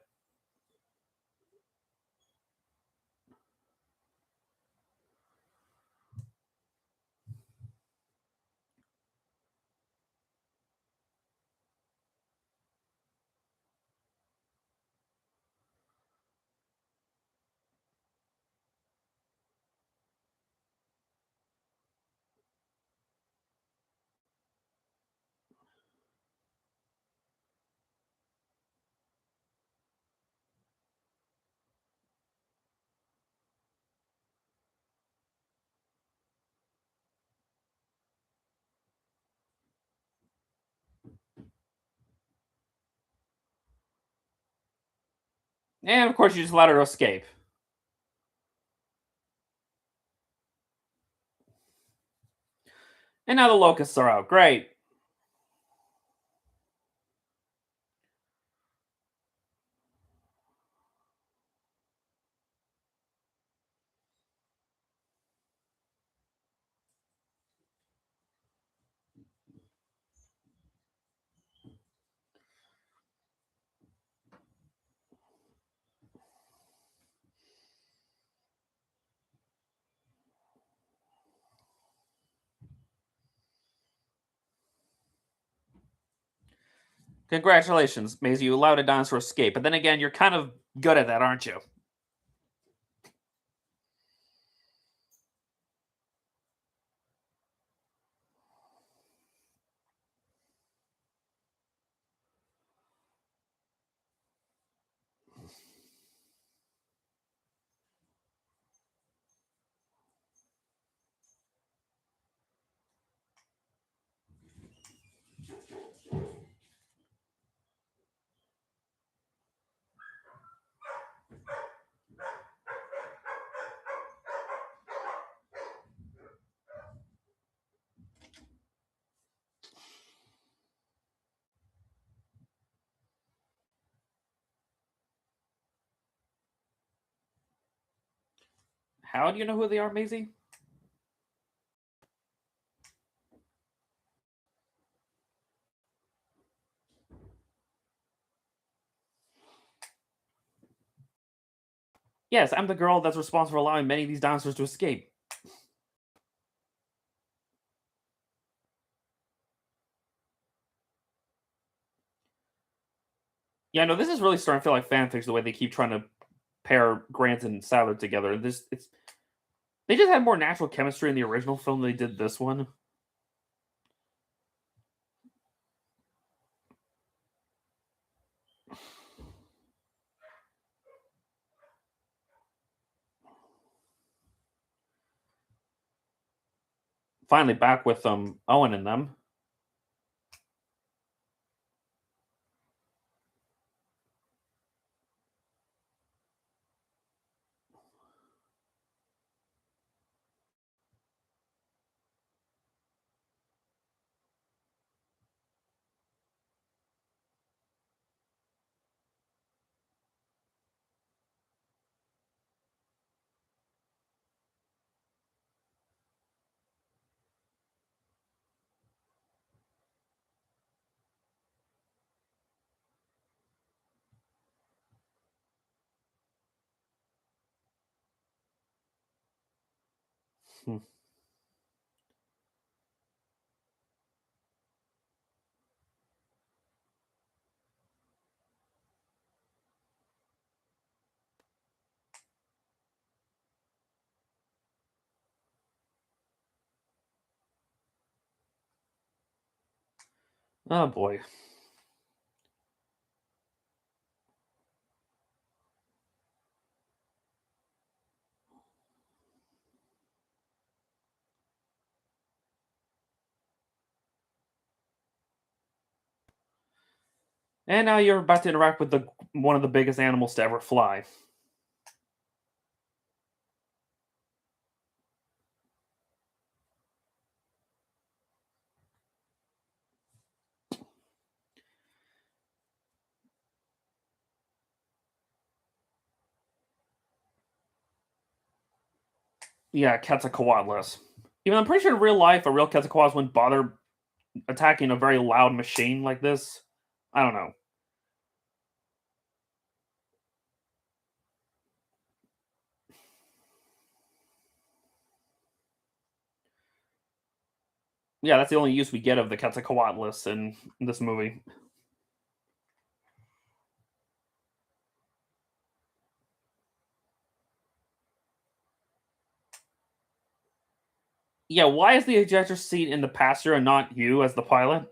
And of course, you just let her escape. And now the locusts are out. Great. Congratulations, Maisie. You allowed a dinosaur escape. But then again, you're kind of good at that, aren't you? How do you know who they are, Maisie? Yes, I'm the girl that's responsible for allowing many of these dinosaurs to escape. Yeah, no, this is really starting to feel like fanfics the way they keep trying to pair Grant and Sadler together. This it's they just had more natural chemistry in the original film than they did this one. Finally back with Owen and them. Hmm. Oh boy. And now you're about to interact with the one of the biggest animals to ever fly. Yeah, Quetzalcoatlus. Even I'm pretty sure in real life, a real Quetzalcoatlus wouldn't bother attacking a very loud machine like this. I don't know. Yeah, that's the only use we get of the Quetzalcoatlus in this movie. Yeah, why is the ejector seat in the passenger and not you as the pilot?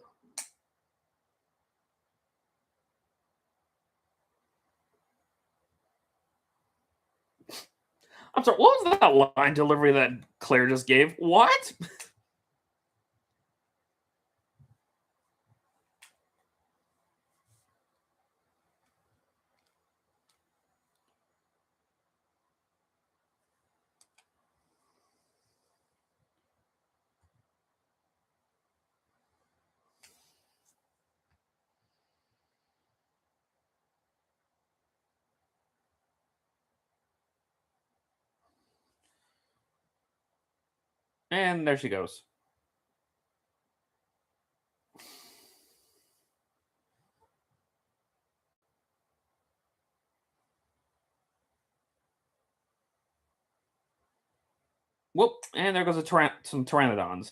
I'm sorry, what was that line delivery that Claire just gave? What? And there she goes. Whoop! And there goes some pteranodons.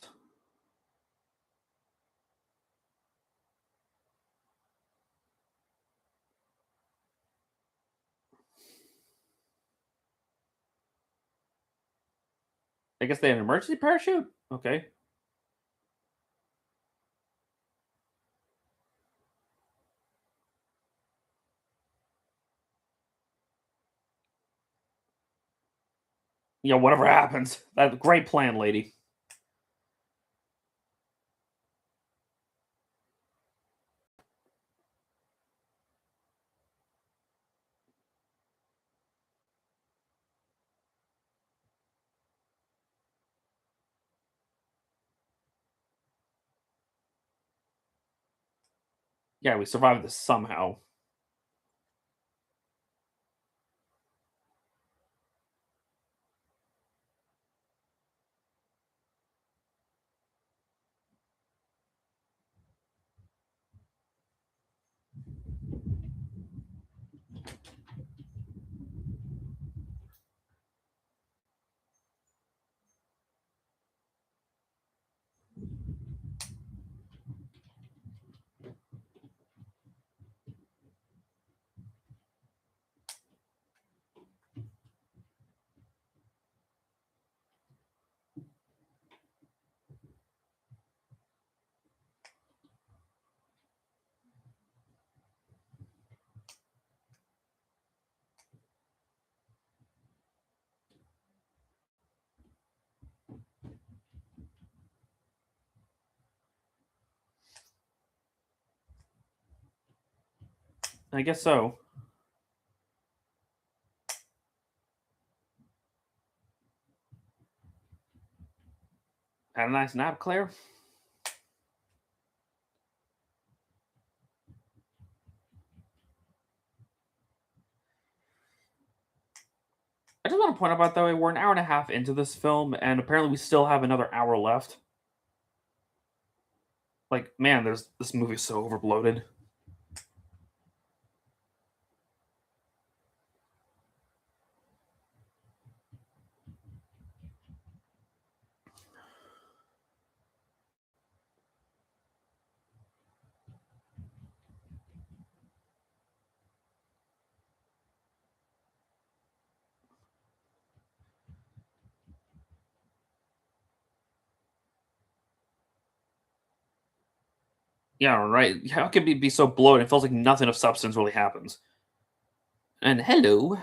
I guess they have an emergency parachute? Okay. Yeah, whatever happens. That's a great plan, lady. Yeah, we survived this somehow. I guess so. Had a nice nap, Claire? I just want to point out, by the way, we're an hour and a half into this film, and apparently we still have another hour left. Like, man, this movie's so overbloated. Yeah, right. How can it be so bloated? It feels like nothing of substance really happens. And hello,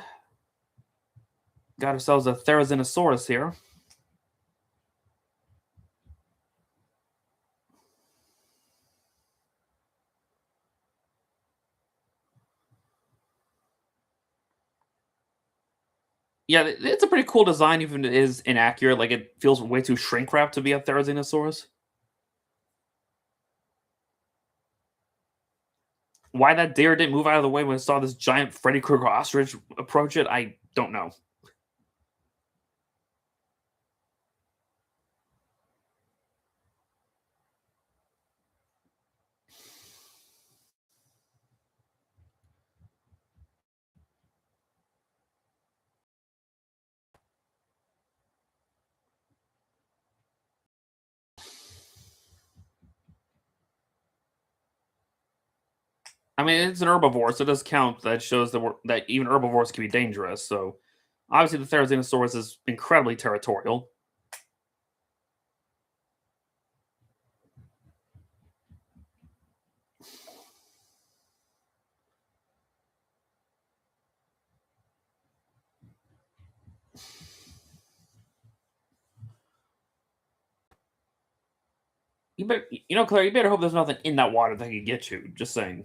got ourselves a Therizinosaurus here. Yeah, it's a pretty cool design, even if it is inaccurate. Like, it feels way too shrink wrapped to be a Therizinosaurus. Why that deer didn't move out of the way when it saw this giant Freddy Krueger ostrich approach it, I don't know. I mean, it's an herbivore, so it does count. That shows that even herbivores can be dangerous. So, obviously, the Therizinosaurus is incredibly territorial. Claire, you better hope there's nothing in that water that can get you. Just saying.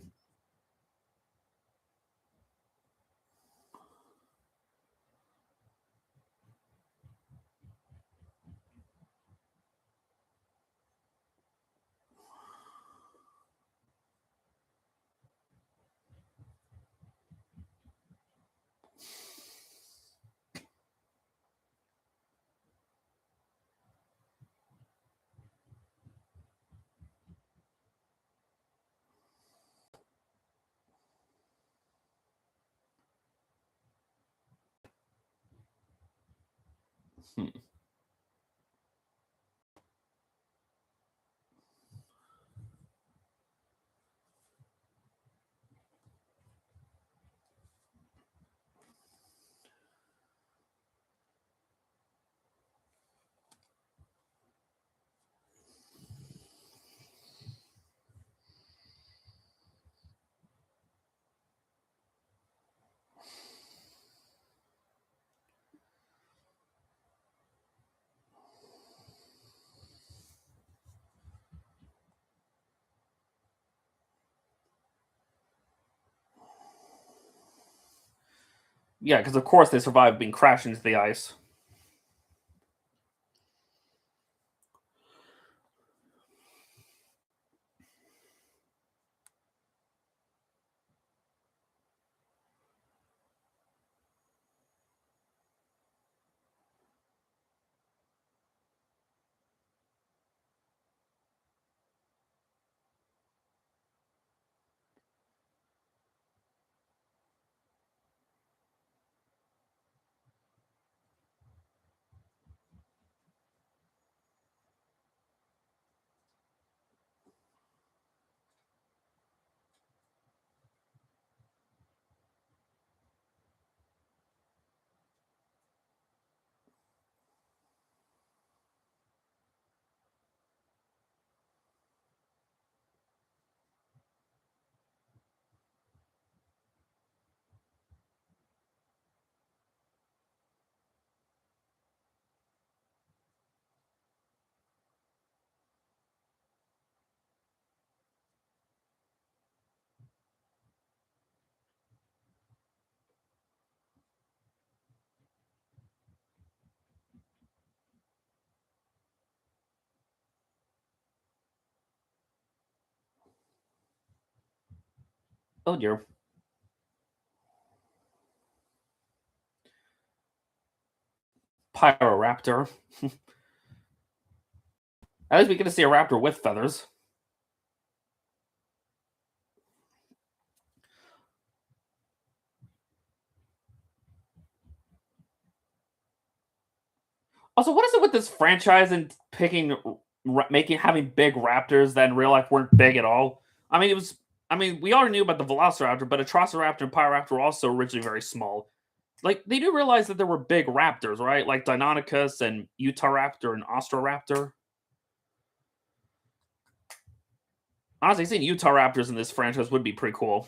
Hmm. Yeah, because of course they survived being crashed into the ice. Oh dear. Pyroraptor. At least we get to see a raptor with feathers. Also, what is it with this franchise and picking, making having big raptors that in real life weren't big at all? I mean, it was. I mean, we already knew about the Velociraptor, but Atrociraptor and Pyroraptor were also originally very small. Like they do realize that there were big raptors, right? Like Deinonychus and Utahraptor and Ostroraptor. Honestly, seeing Utahraptors in this franchise would be pretty cool.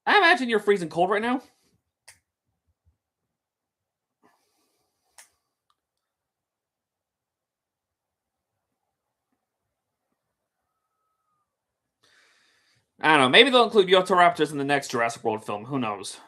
I imagine you're freezing cold right now. I don't know. Maybe they'll include Utahraptors in the next Jurassic World film. Who knows?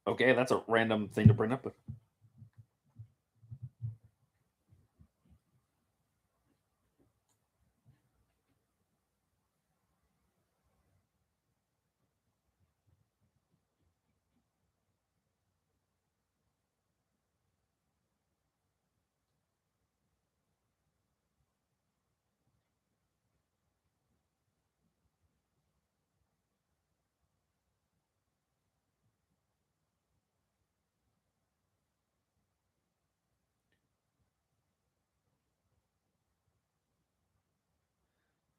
Okay, that's a random thing to bring up.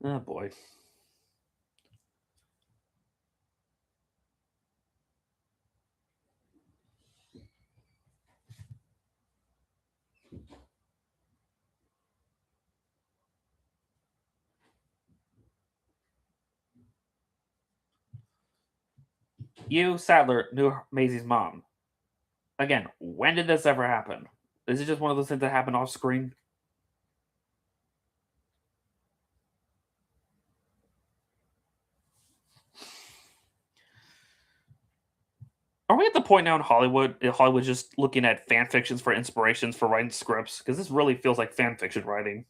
Oh boy. You, Sadler, knew Maisie's mom. Again, when did this ever happen? Is it just one of those things that happen off screen? Are we at the point now in Hollywood? Hollywood's just looking at fan fictions for inspirations for writing scripts? Because this really feels like fan fiction writing.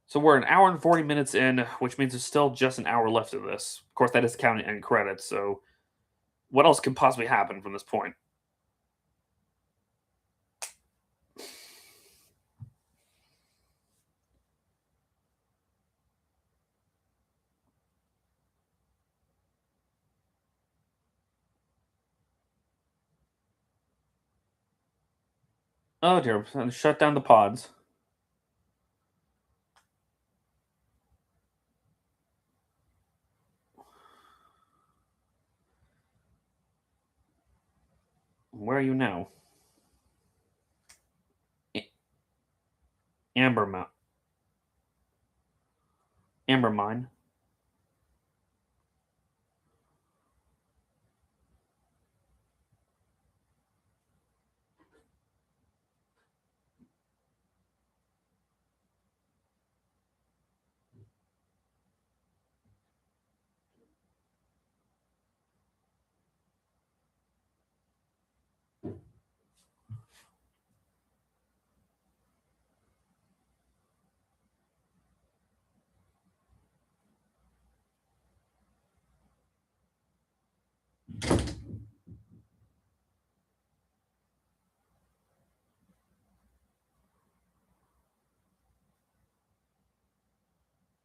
So we're an hour and 40 minutes in, which means there's still just an hour left of this. Of course, that is counting end credits. So what else can possibly happen from this point? Oh dear, shut down the pods. Where are you now? A- Amber Mount. Amber Mine.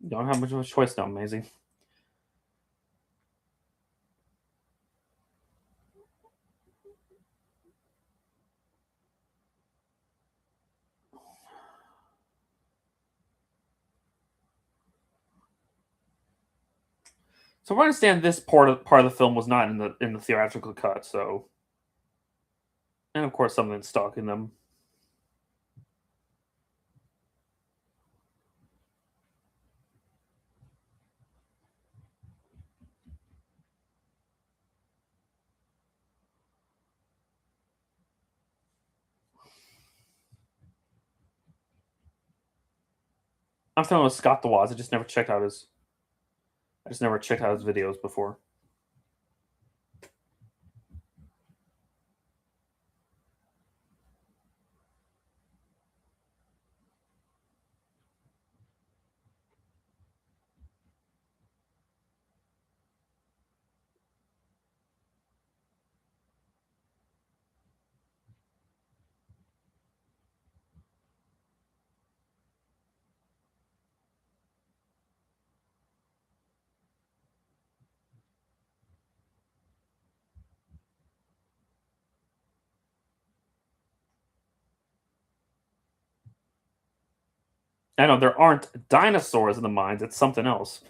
Don't have much of a choice now, Maisie. So I understand this part of the film was not in the theatrical cut. So, and of course, something stalking them. I'm familiar with Scott the Woz. I just never checked out his videos before. I know there aren't dinosaurs in the mines. It's something else.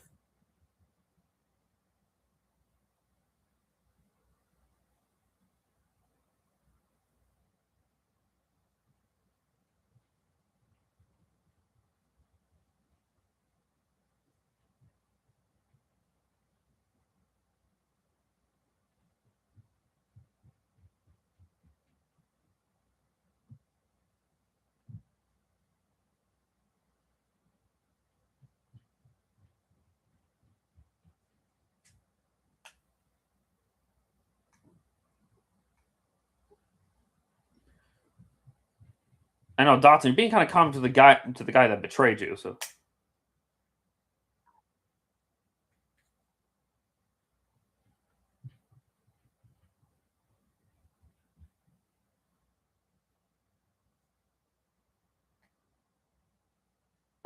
I know, Dotson, you're being kind of common to the guy that betrayed you. So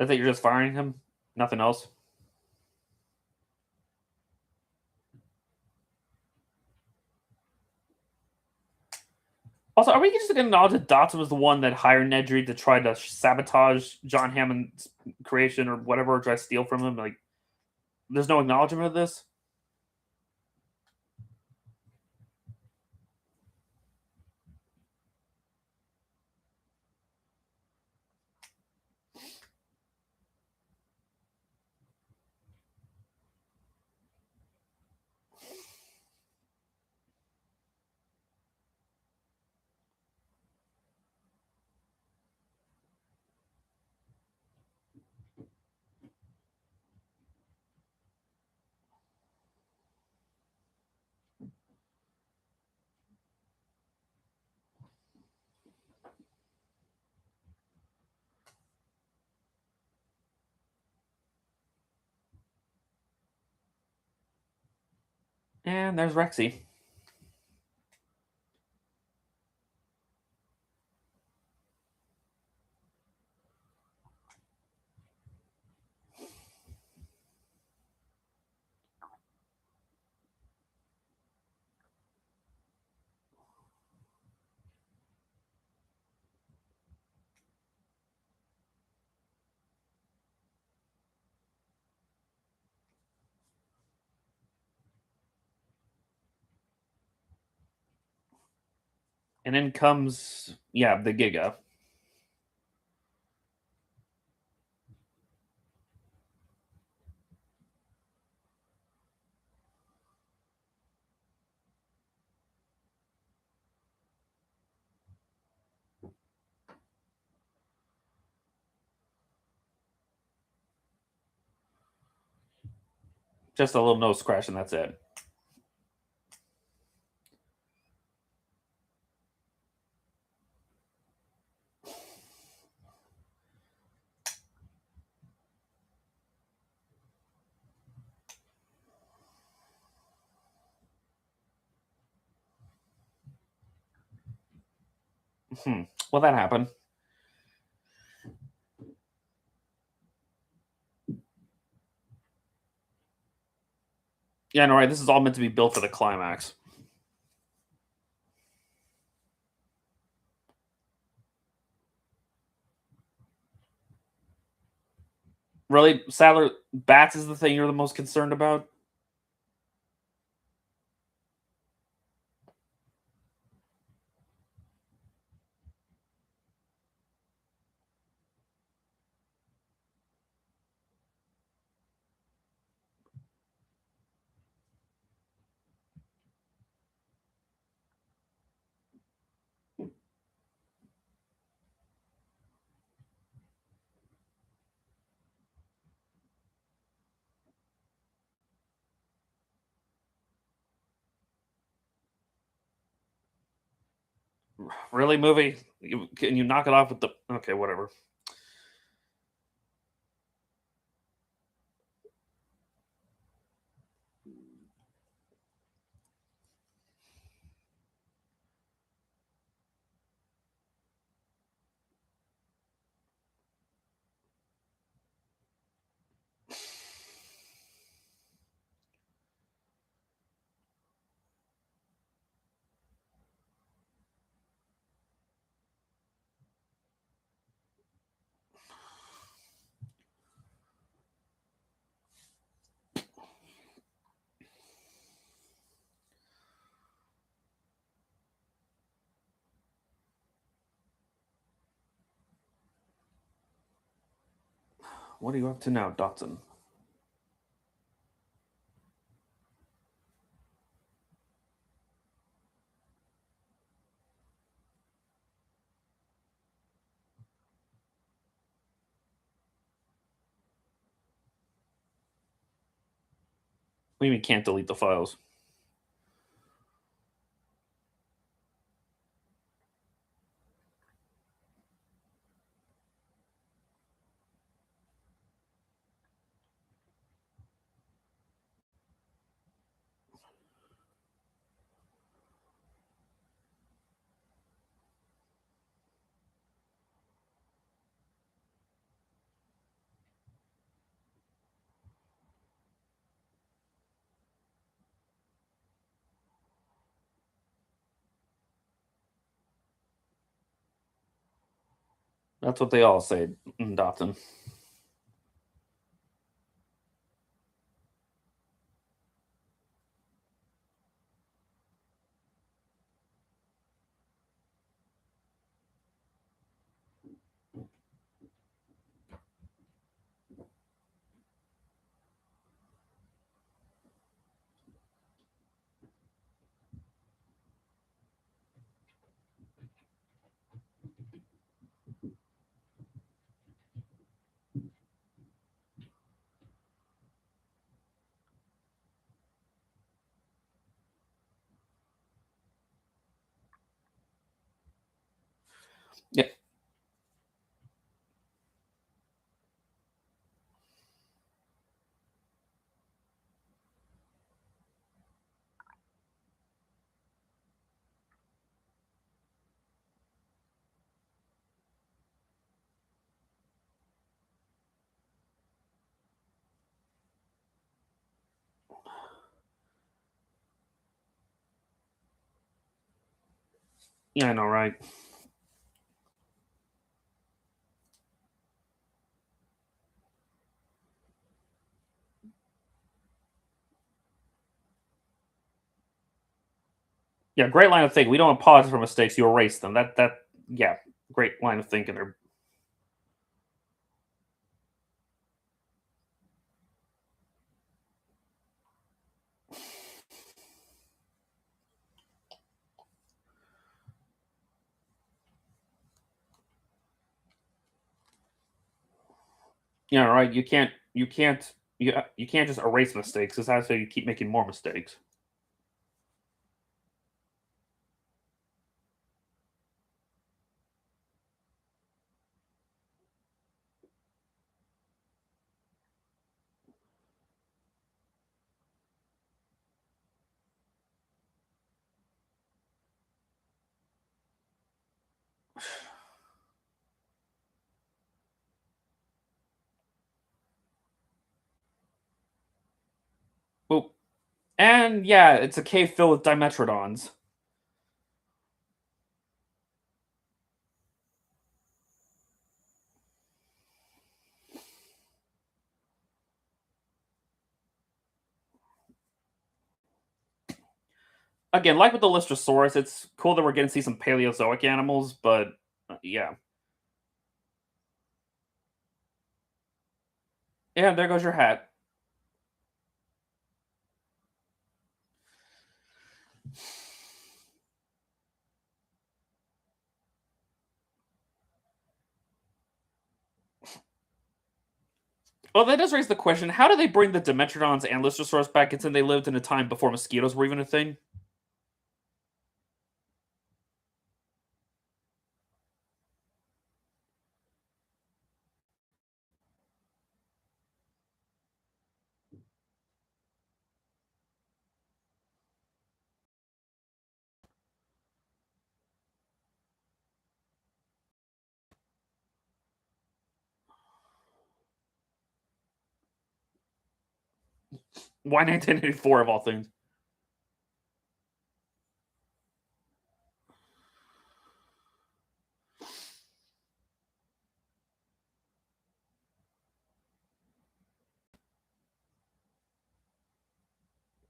I think you're just firing him. Nothing else. Also, are we just going to acknowledge that Dotson was the one that hired Nedry to try to sabotage John Hammond's creation or whatever, or try to steal from him? Like, there's no acknowledgement of this. And there's Rexy. And then comes, the Giga. Just a little nose scratch, and that's it. Well, that happened. Yeah, no, right. This is all meant to be built for the climax. Really, Sadler, bats is the thing you're the most concerned about? Really, movie? Can you knock it off with the... Okay, whatever. What are you up to now, Dotson? What do you mean can't delete the files? That's what they all say in Dotton. Yeah, yeah, I know, right? Yeah, great line of thinking. We don't apologize for mistakes; you erase them. Yeah, great line of thinking there. Yeah, right. You can't just erase mistakes. Because that's how you keep making more mistakes. Well, and yeah, it's a cave filled with Dimetrodons. Again, like with the Lystrosaurus, it's cool that we're getting to see some Paleozoic animals, but yeah, yeah. There goes your hat. Well, that does raise the question: how do they bring the Dimetrodons and Lystrosaurus back, considering they lived in a time before mosquitoes were even a thing? Why 1984 of all things?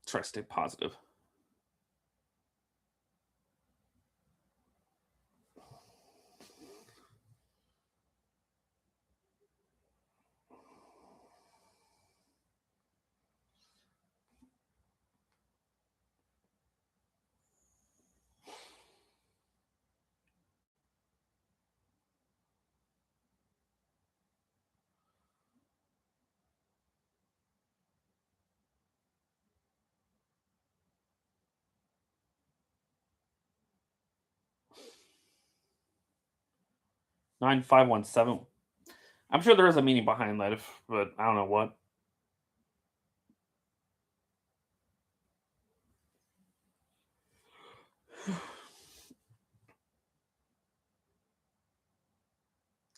Try to stay positive. 9517. I'm sure there is a meaning behind that, but I don't know what.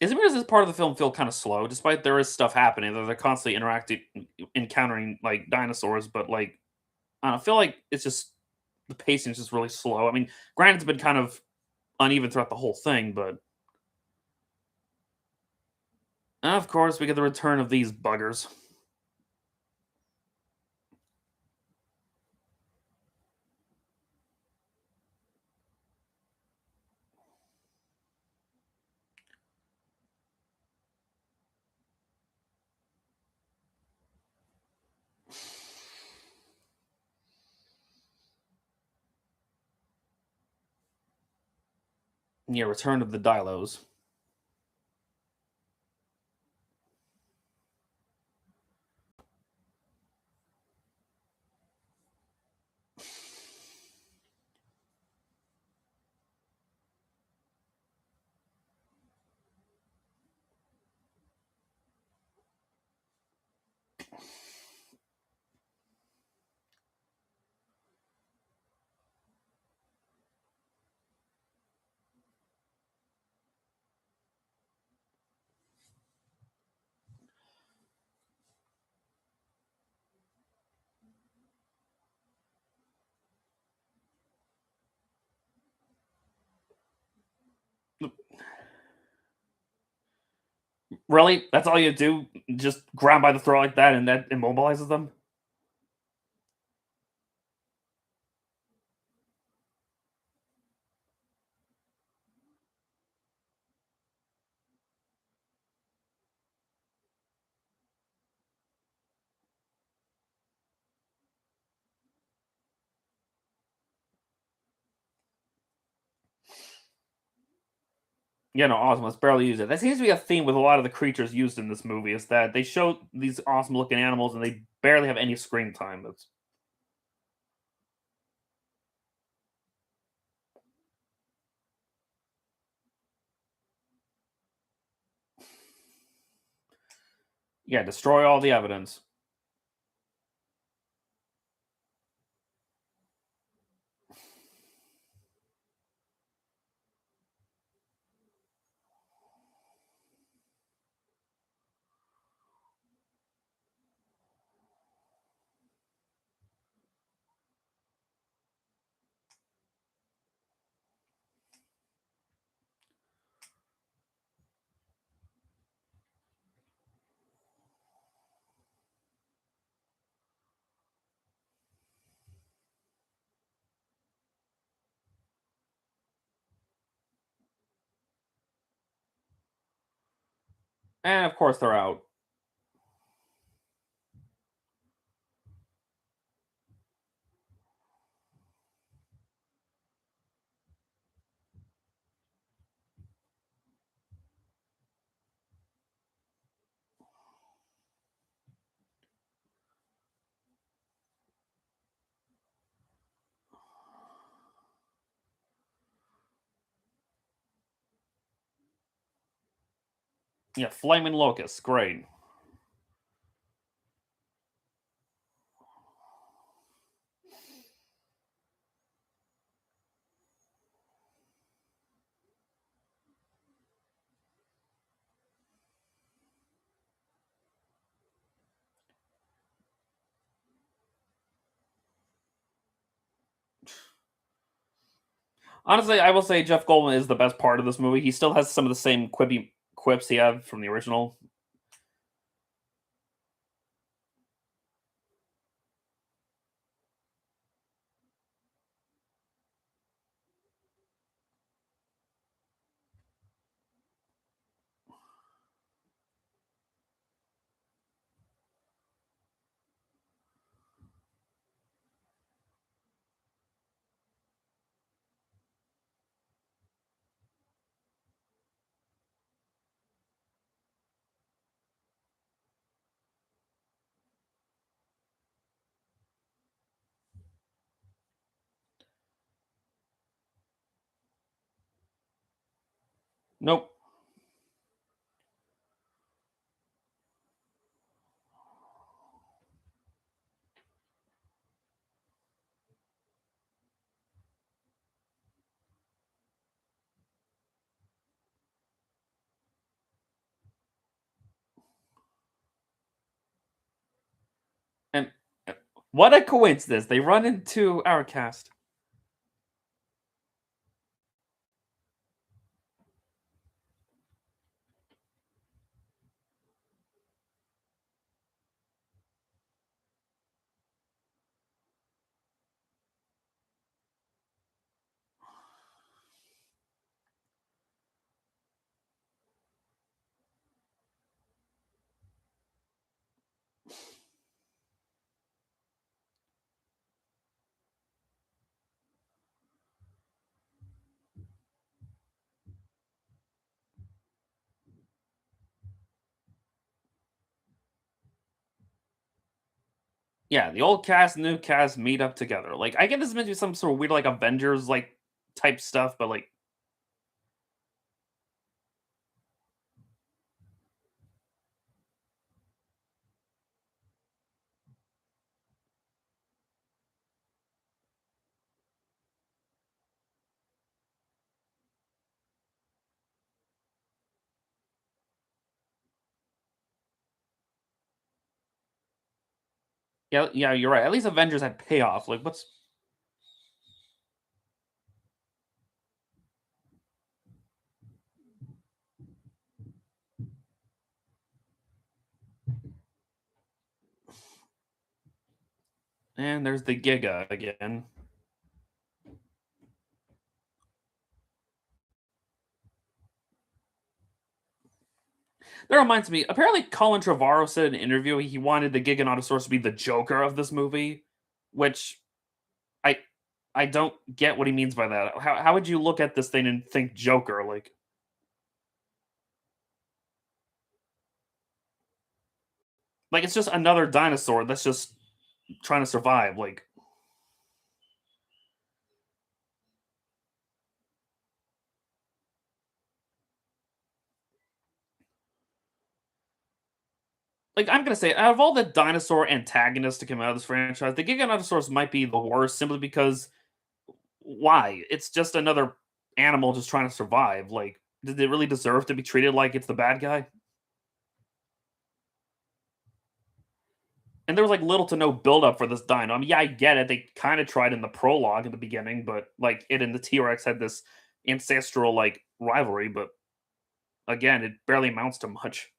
Is it because this part of the film feel kind of slow, despite there is stuff happening that they're constantly interacting, encountering like dinosaurs, but like I don't know, I feel like it's just the pacing is just really slow. I mean, granted, it's been kind of uneven throughout the whole thing, but Of course, we get the return of these buggers. Yeah, return of the Dilos. Really? That's all you do? Just grab by the throat like that and that immobilizes them? Yeah, no, awesome. Let's barely use it. That seems to be a theme with a lot of the creatures used in this movie is that they show these awesome looking animals and they barely have any screen time. That's yeah, destroy all the evidence. And of course they're out. Yeah, flaming locusts, great. Honestly, I will say Jeff Goldblum is the best part of this movie. He still has some of the same quippy quips he had from the original. Nope. And what a coincidence. They run into our cast. Yeah, the old cast, new cast meet up together. Like, I get this is meant to be some sort of weird, like, Avengers, like, type stuff, but, like, yeah, yeah, you're right. At least Avengers had payoff. Like, what's and there's the Giga again. That reminds me, apparently Colin Trevorrow said in an interview he wanted the Giganotosaurus to be the Joker of this movie, which I I don't get what he means by that. How would you look at this thing and think Joker? Like it's just another dinosaur that's just trying to survive. Like I'm gonna say, out of all the dinosaur antagonists to come out of this franchise, the Giganotosaurus might be the worst simply because why? It's just another animal just trying to survive. Like, did it really deserve to be treated like it's the bad guy? And there was like little to no build up for this dino. I mean, yeah, I get it. They kind of tried in the prologue at the beginning, but like it and the T Rex had this ancestral like rivalry, but again, it barely amounts to much.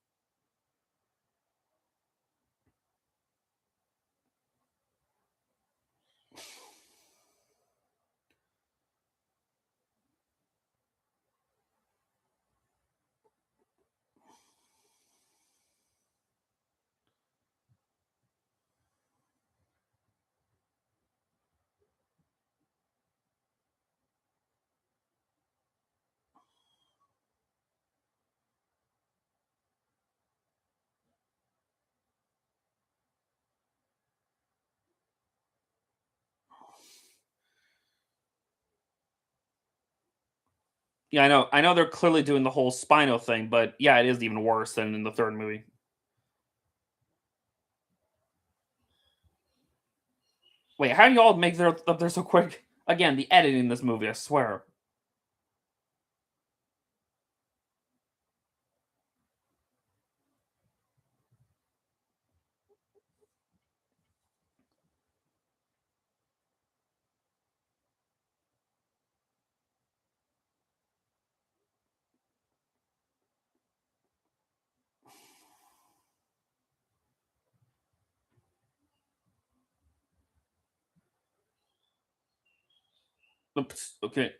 Yeah, I know. I know they're clearly doing the whole Spino thing, but yeah, it is even worse than in the third movie. Wait, how do you all make their up there so quick? Again, the editing in this movie, I swear. Oops, okay.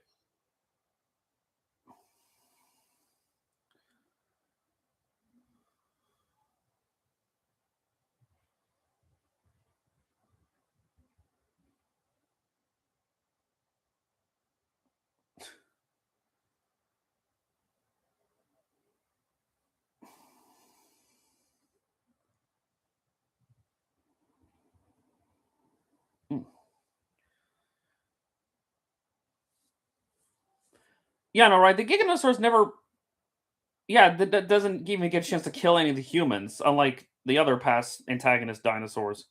Mm. Yeah, no, right. The Giganosaurus never. Yeah, that doesn't even get a chance to kill any of the humans, unlike the other past antagonist dinosaurs.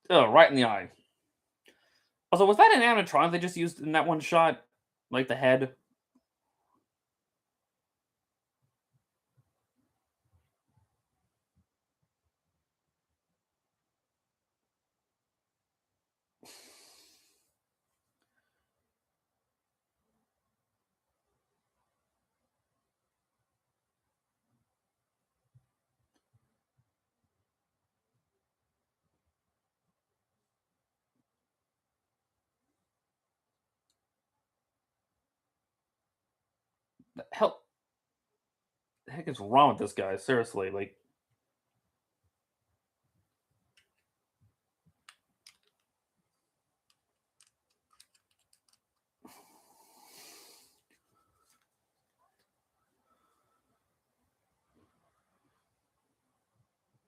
Oh, right in the eye. Also, was that an animatronic they just used in that one shot? Like the head? hell the heck is wrong with this guy? Seriously, like,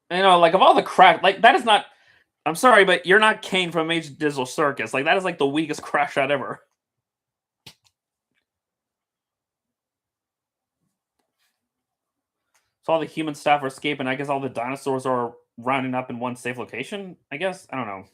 like of all the crap, like that is not. I'm sorry, but you're not Kane from Major Digital Circus. Like that is like the weakest crash shot ever. So all the human staff are escaping. I guess all the dinosaurs are rounding up in one safe location. I guess I don't know.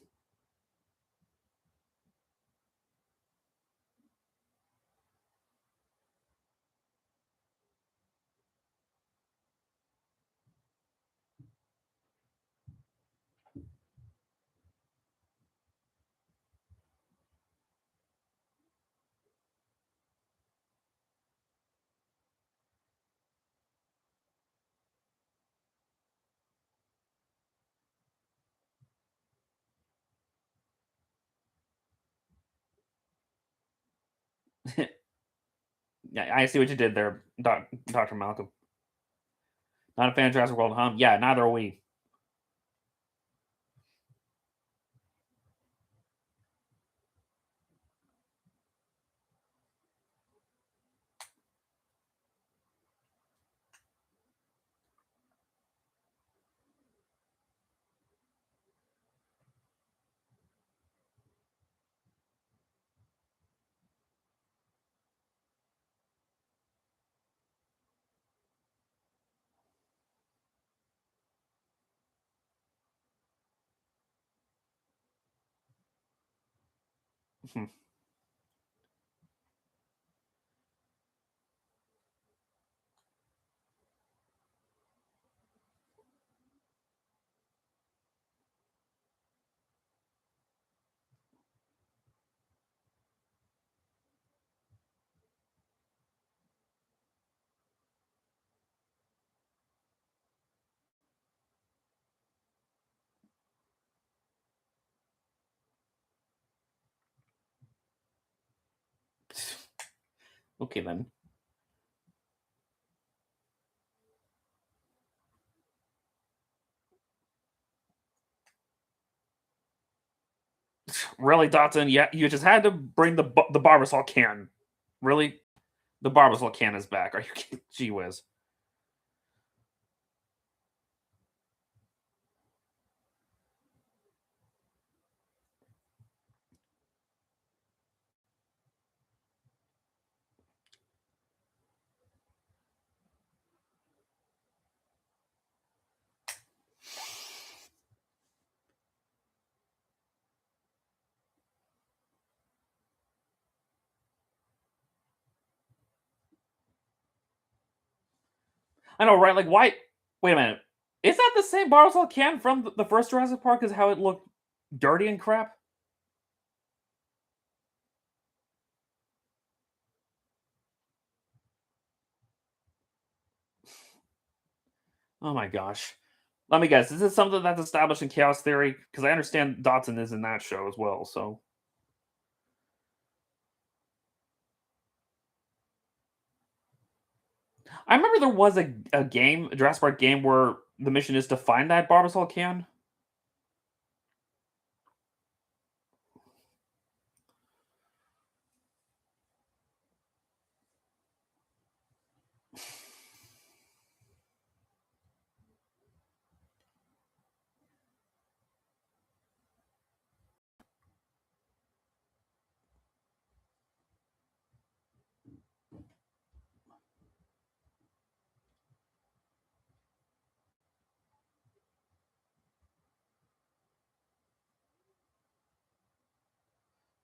Yeah, I see what you did there, Doctor Malcolm. Not a fan of Jurassic World, huh? Yeah, neither are we. Okay then. Really, Dotson? Yeah, you just had to bring the Barbasol can. Really, the Barbasol can is back. Are you kidding? Gee whiz. I know, right? Like, why? Wait a minute. Is that the same Barbasol can from the first Jurassic Park? Is how it looked dirty and crap? Oh my gosh. Let me guess. Is this something that's established in Chaos Theory? Because I understand Dotson is in that show as well. So I remember there was a game, a Jurassic Park game, where the mission is to find that Barbasol can.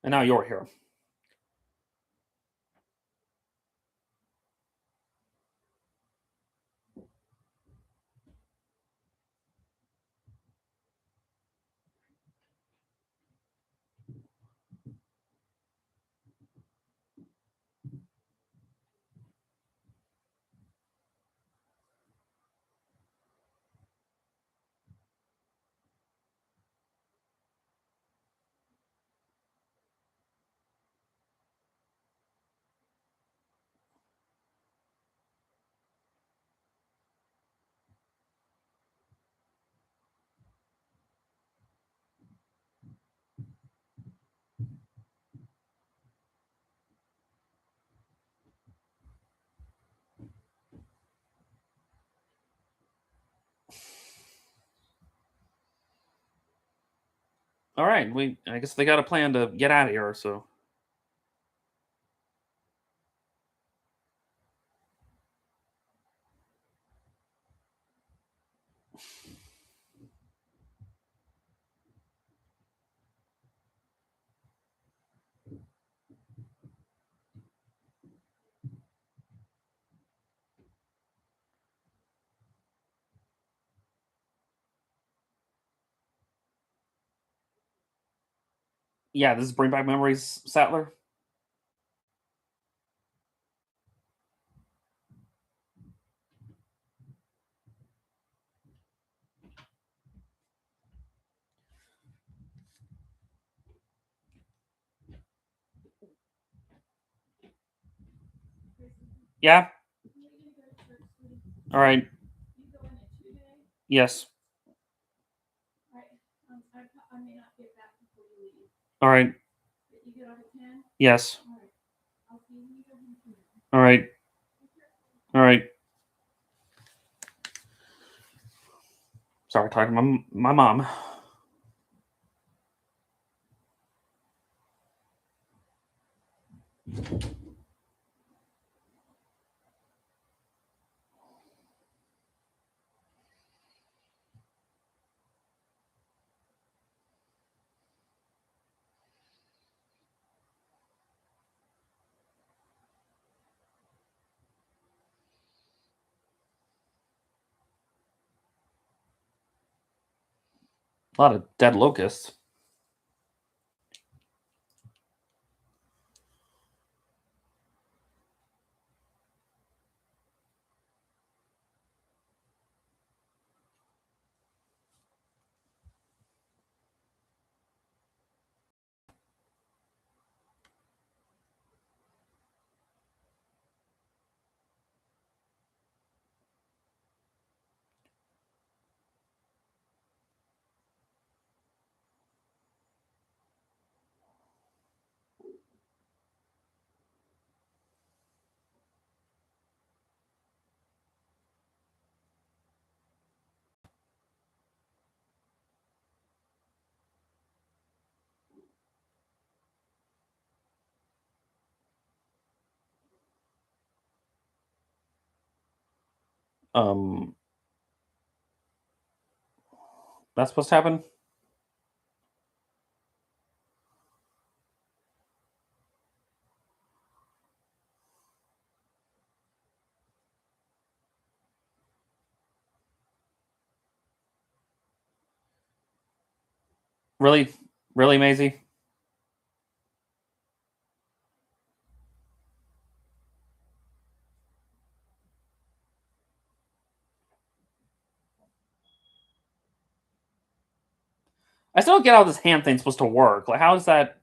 And now you're here. All right, I guess they got a plan to get out of here. So yeah, this is Bring Back Memories, Sattler. Yeah. All right. Yes. All right. Yes. All right. All right. Sorry, talking to my mom. A lot of dead locusts. Um, that's supposed to happen. Really, really, Maisie. I still don't get how this hand thing's supposed to work. Like, how is that?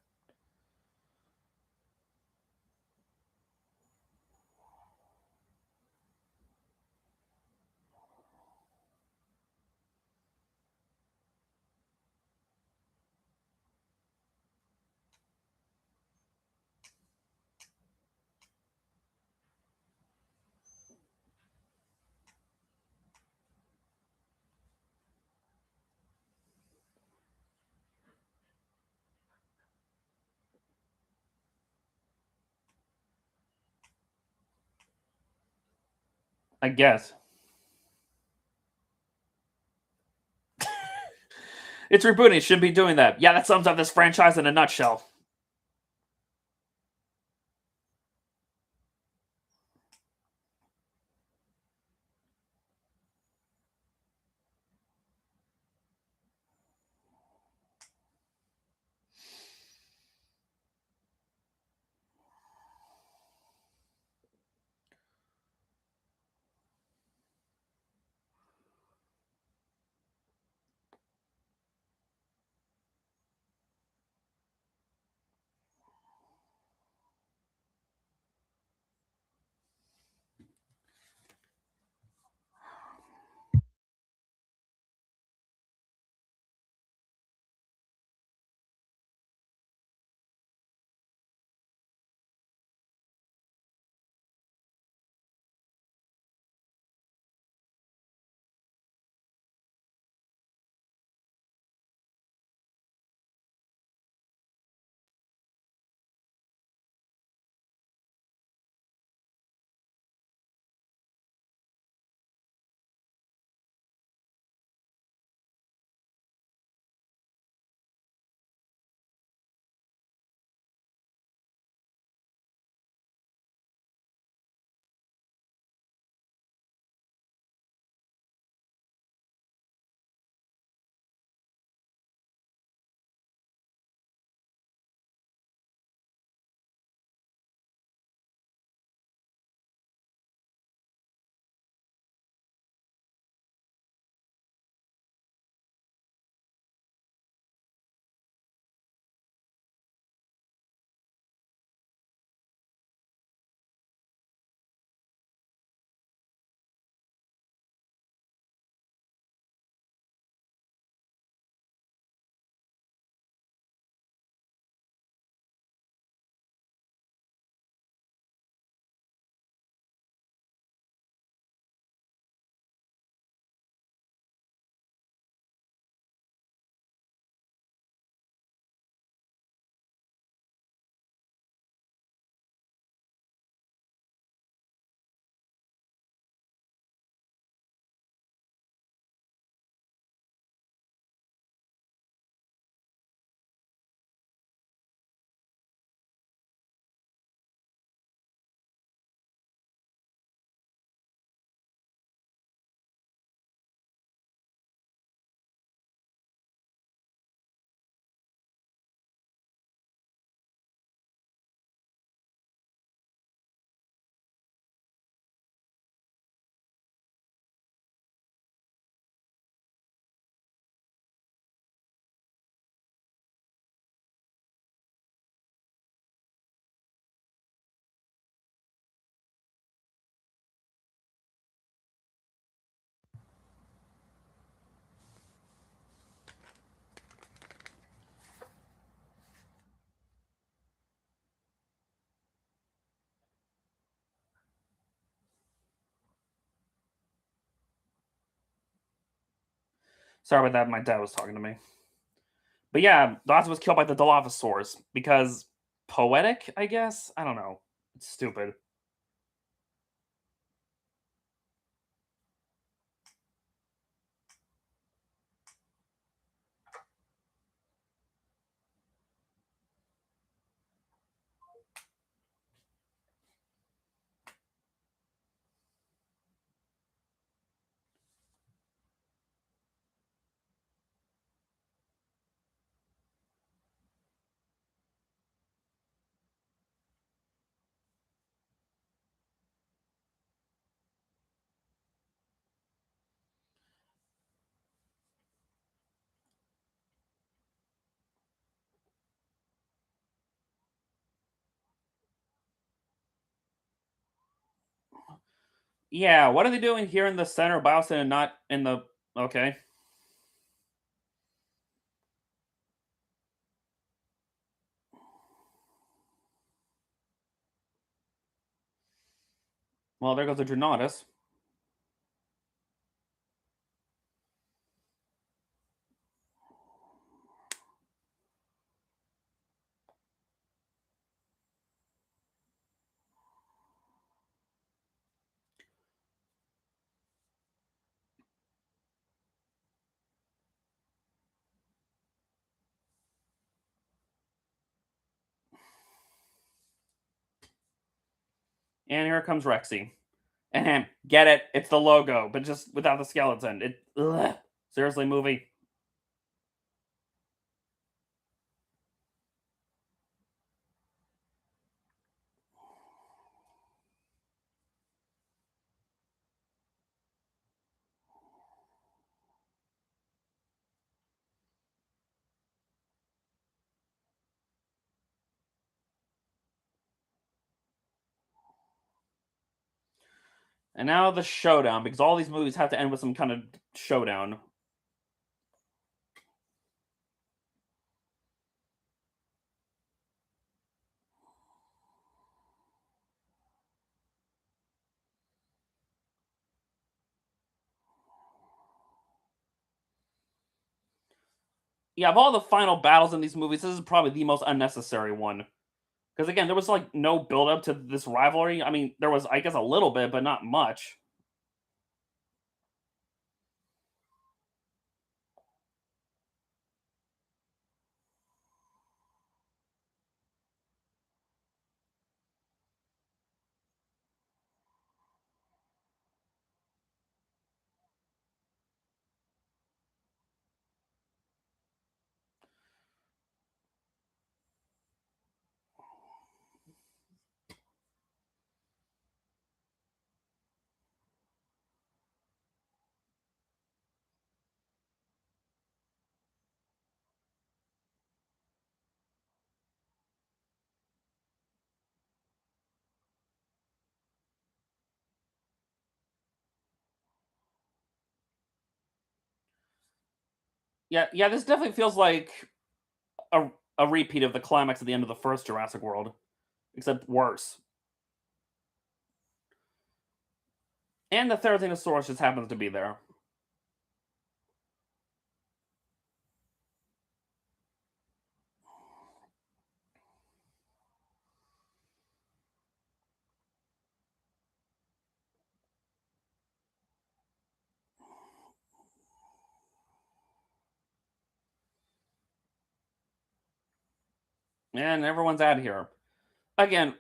I guess it's rebooting. It shouldn't be doing that. Yeah, that sums up this franchise in a nutshell. Sorry about that. My dad was talking to me. But yeah, Dawson was killed by the Dilophosaurs because poetic, I guess. I don't know. It's stupid. Yeah, what are they doing here in the center of Boston and not in the? Okay. Well, there goes the Drenaunus. And here comes Rexy. And get it? It's the logo, but just without the skeleton. It ugh. Seriously, movie. And now the showdown, because all these movies have to end with some kind of showdown. Yeah, of all the final battles in these movies, this is probably the most unnecessary one. Because again, there was like no build up to this rivalry. I mean, there was, I guess, a little bit, but not much. Yeah, yeah, this definitely feels like a a repeat of the climax at the end of the first Jurassic World, except worse. And the Therizinosaurus just happens to be there. And everyone's out of here. Again,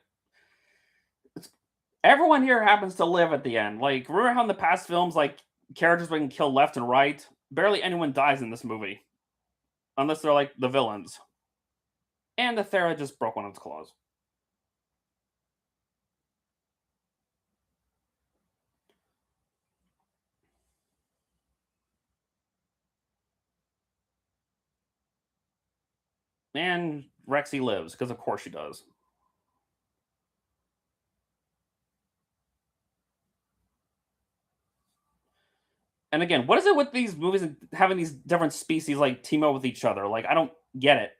everyone here happens to live at the end. Like, remember how in the past films, like, characters being killed left and right? Barely anyone dies in this movie, unless they're like the villains. And the Thera just broke one of its claws. And Rexy lives, because of course she does. And again, what is it with these movies and having these different species like team up with each other? Like, I don't get it.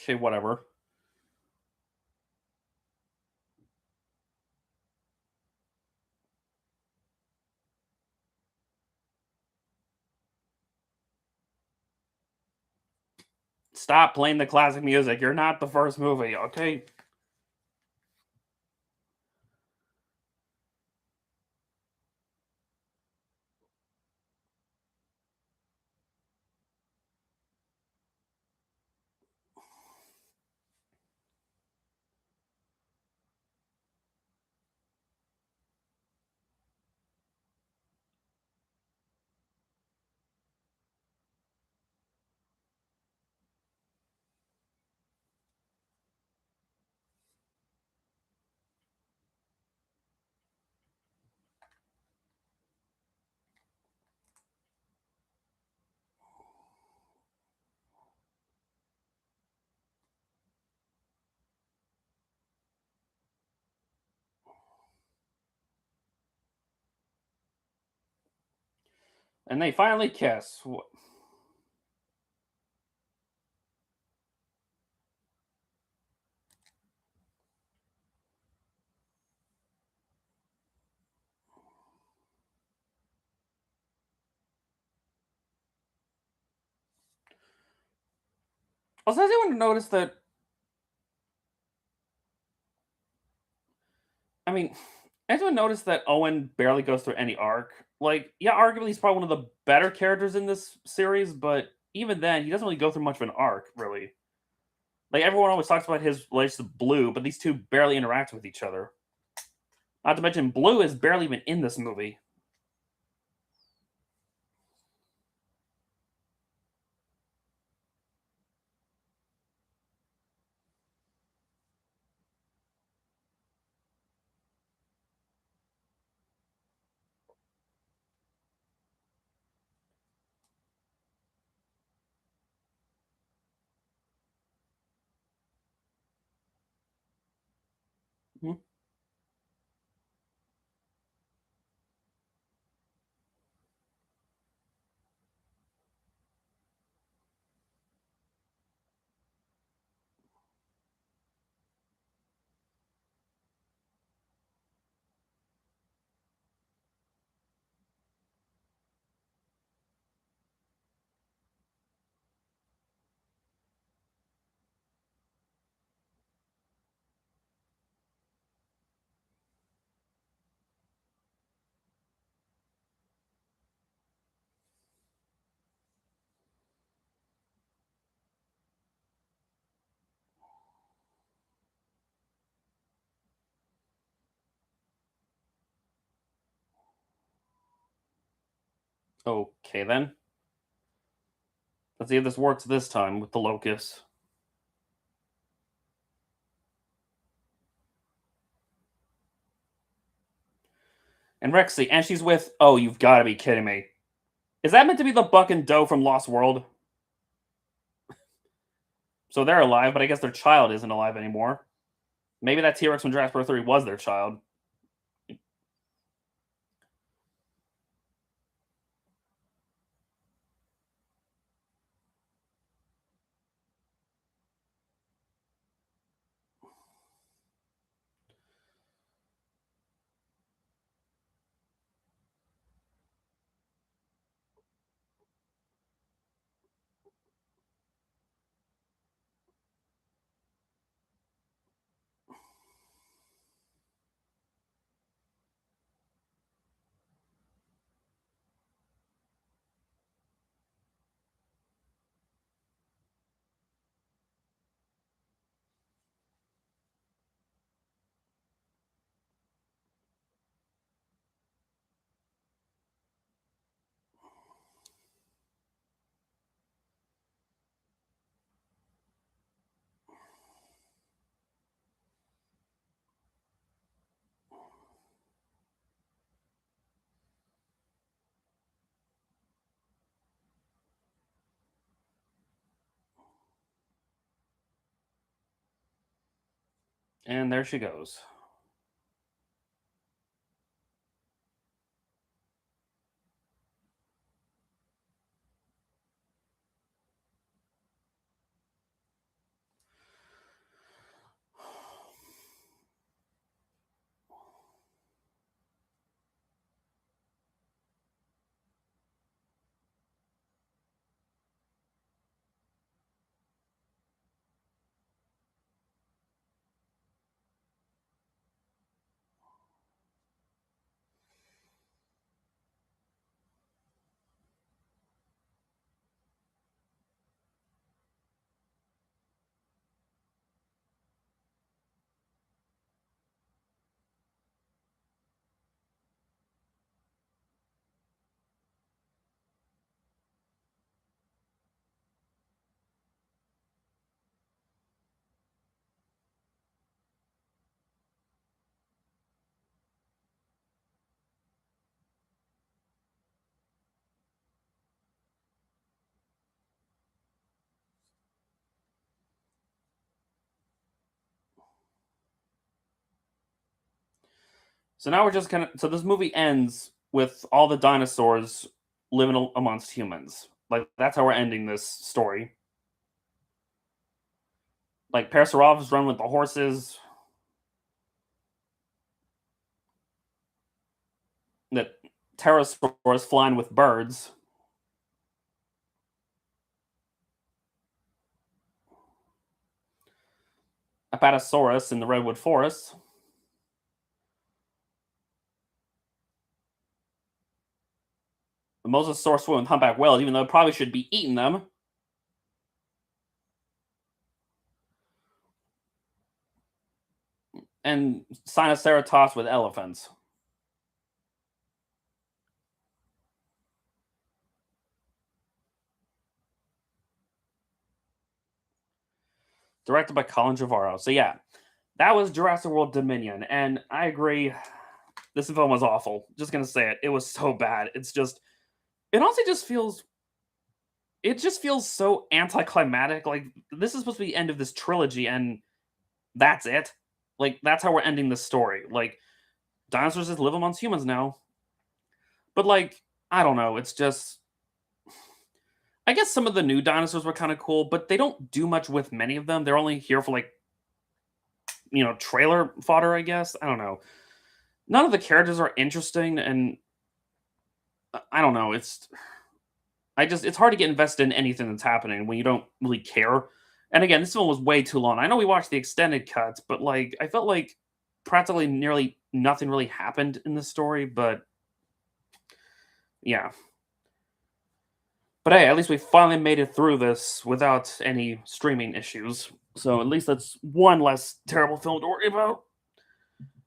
Okay, whatever. Stop playing the classic music. You're not the first movie, okay? And they finally kiss. Also, has anyone noticed that? I mean, has anyone noticed that Owen barely goes through any arc? Like, yeah, arguably he's probably one of the better characters in this series, but even then, he doesn't really go through much of an arc, really. Like everyone always talks about his relationship with Blue, but these two barely interact with each other. Not to mention, Blue is barely even in this movie. Mhm. Okay, then. Let's see if this works this time with the locust. And Rexy, and she's with. Oh, you've got to be kidding me. Is that meant to be the Buck and Doe from Lost World? So they're alive, but I guess their child isn't alive anymore. Maybe that T Rex from Jurassic World 3 was their child. And there she goes. So now we're just kind of so this movie ends with all the dinosaurs living amongst humans. Like that's how we're ending this story. Like Parasaurolophus run with the horses. That pterosaurs flying with birds. Apatosaurus in the redwood forest. The mosasaurus swim with humpback whales, even though it probably should be eating them. And Sinoceratops with elephants. Directed by Colin Trevorrow. So yeah, that was Jurassic World Dominion, and I agree. This film was awful. Just gonna say it. It was so bad. It's just. It honestly just feels. It just feels so anticlimactic. Like this is supposed to be the end of this trilogy, and that's it. Like that's how we're ending this story. Like dinosaurs just live amongst humans now. But like I don't know. It's just. I guess some of the new dinosaurs were kind of cool, but they don't do much with many of them. They're only here for like trailer fodder, I guess. I don't know. None of the characters are interesting, and I don't know. It's hard to get invested in anything that's happening when you don't really care. And again, this film was way too long. I know we watched the extended cuts, but like I felt like practically nearly nothing really happened in the story. But yeah, but hey, at least we finally made it through this without any streaming issues. So at least that's one less terrible film to worry about.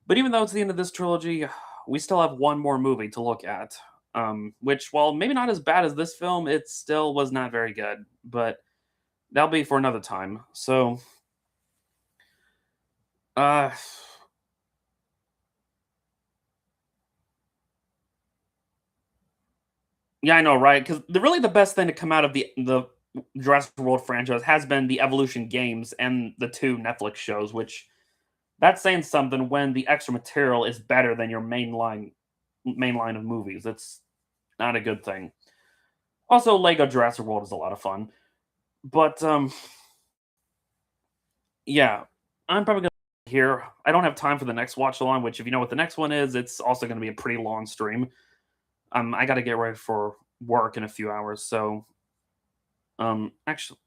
But even though it's the end of this trilogy, we still have one more movie to look at. Which, while maybe not as bad as this film, it still was not very good. But that'll be for another time. So, uh, yeah, I know, right? Because really the best thing to come out of the Jurassic World franchise has been the Evolution games and the two Netflix shows, which that's saying something when the extra material is better than your main line of movies. It's not a good thing. Also, Lego Jurassic World is a lot of fun. But yeah, I'm probably gonna here. I don't have time for the next watch along, which if you know what the next one is, it's also gonna be a pretty long stream. I gotta get ready for work in a few hours, so actually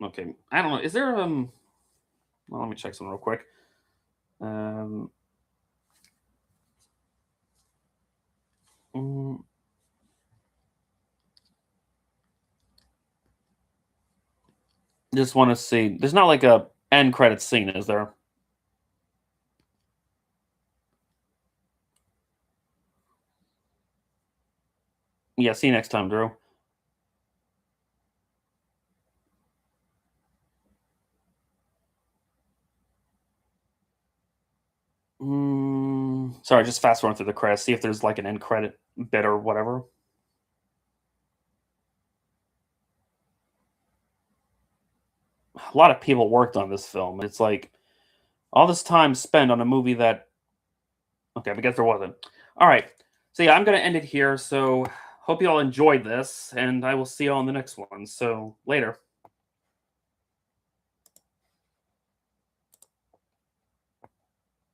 okay. I don't know. Is there well, let me check something real quick. Um mm, just wanna see. There's not like a end credit scene, is there? Yeah, see you next time, Drew. Sorry, just fast forward through the credits, see if there's like an end credit bit or whatever. A lot of people worked on this film. It's like all this time spent on a movie that okay, I guess there wasn't. All right. So yeah, I'm gonna end it here. So hope you all enjoyed this, and I will see you all in the next one. So later.